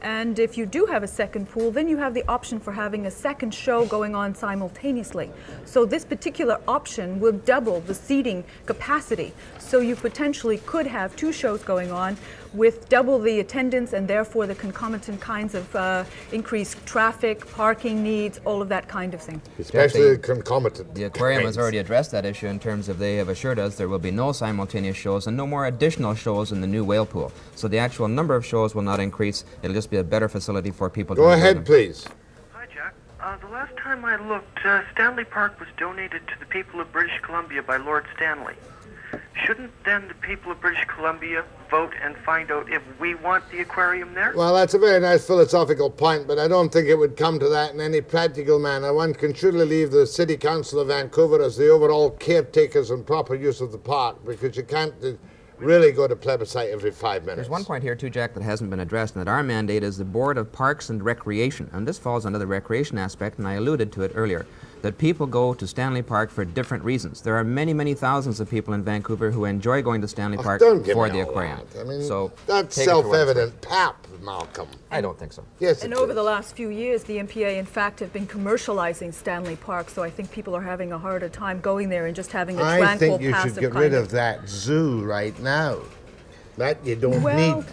And if you do have a second pool, then you have the option for having a second show going on simultaneously. So this particular option will double the seating capacity. So you potentially could have two shows going on with double the attendance and therefore the concomitant kinds of increased traffic, parking needs, all of that kind of thing. Especially concomitant. The aquarium has already addressed that issue in terms of they have assured us there will be no simultaneous shows and no more additional shows in the new whale pool. So the actual number of shows will not increase. It'll just be a better facility for people to Go enjoy ahead, them. please. Hi, Jack. The last time I looked, Stanley Park was donated to the people of British Columbia by Lord Stanley. Shouldn't then the people of British Columbia vote and find out if we want the aquarium there? Well, that's a very nice philosophical point, but I don't think it would come to that in any practical manner. One can surely leave the City Council of Vancouver as the overall caretakers and proper use of the park, because you can't really go to plebiscite every 5 minutes. There's one point here, too, Jack, that hasn't been addressed, and that our mandate is the Board of Parks and Recreation, and this falls under the recreation aspect, and I alluded to it earlier, that people go to Stanley Park for different reasons. There are many, many thousands of people in Vancouver who enjoy going to Stanley Park for the aquarium. I mean, so that's take it for what it's self-evident pap, Malcolm. I don't think so. Yes, And over the last few years, the NPA, in fact, have been commercializing Stanley Park, so I think people are having a harder time going there and just having a tranquil, I think you passive should get kind rid of that zoo right now. That you don't need.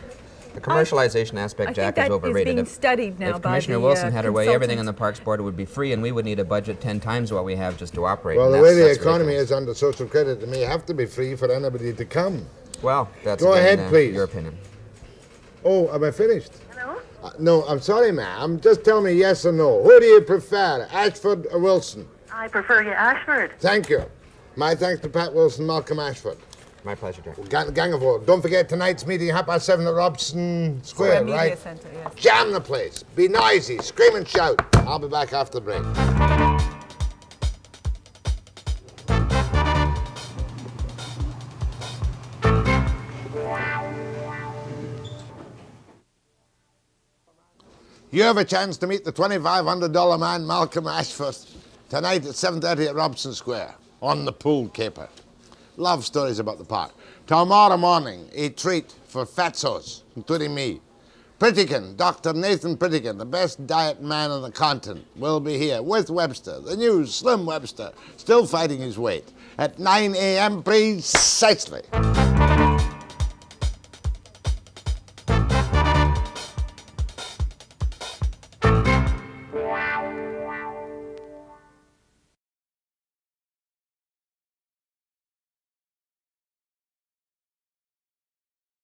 The commercialization aspect, Jack, is overrated. Is being studied now if by Commissioner the, Wilson had her way, everything on consultants. the Parks Board would be free, and we would need a budget 10 times what we have just to operate. Well, and the way the that's economy ridiculous. is under social credit, it may have to be free for anybody to come. Well, that's Go again, ahead, please. your opinion. Oh, am I finished? Hello? No, I'm sorry, ma'am. Just tell me yes or no. Who do you prefer, Ashford or Wilson? I prefer you, Ashford. Thank you. My thanks to Pat Wilson, Malcolm Ashford. My pleasure, Jack. Gang of four. Don't forget tonight's meeting, 7:30 at Robson Square, Media right? Centre, yes. Jam the place. Be noisy. Scream and shout. I'll be back after the break. You have a chance to meet the $2,500 man, Malcolm Ashford, tonight at 7:30 at Robson Square, on the pool caper. Love stories about the park. Tomorrow morning, a treat for fatzos, including me. Pritikin, Dr. Nathan Pritikin, the best diet man on the continent, will be here with Webster, the new Slim Webster, still fighting his weight, at 9 a.m. precisely.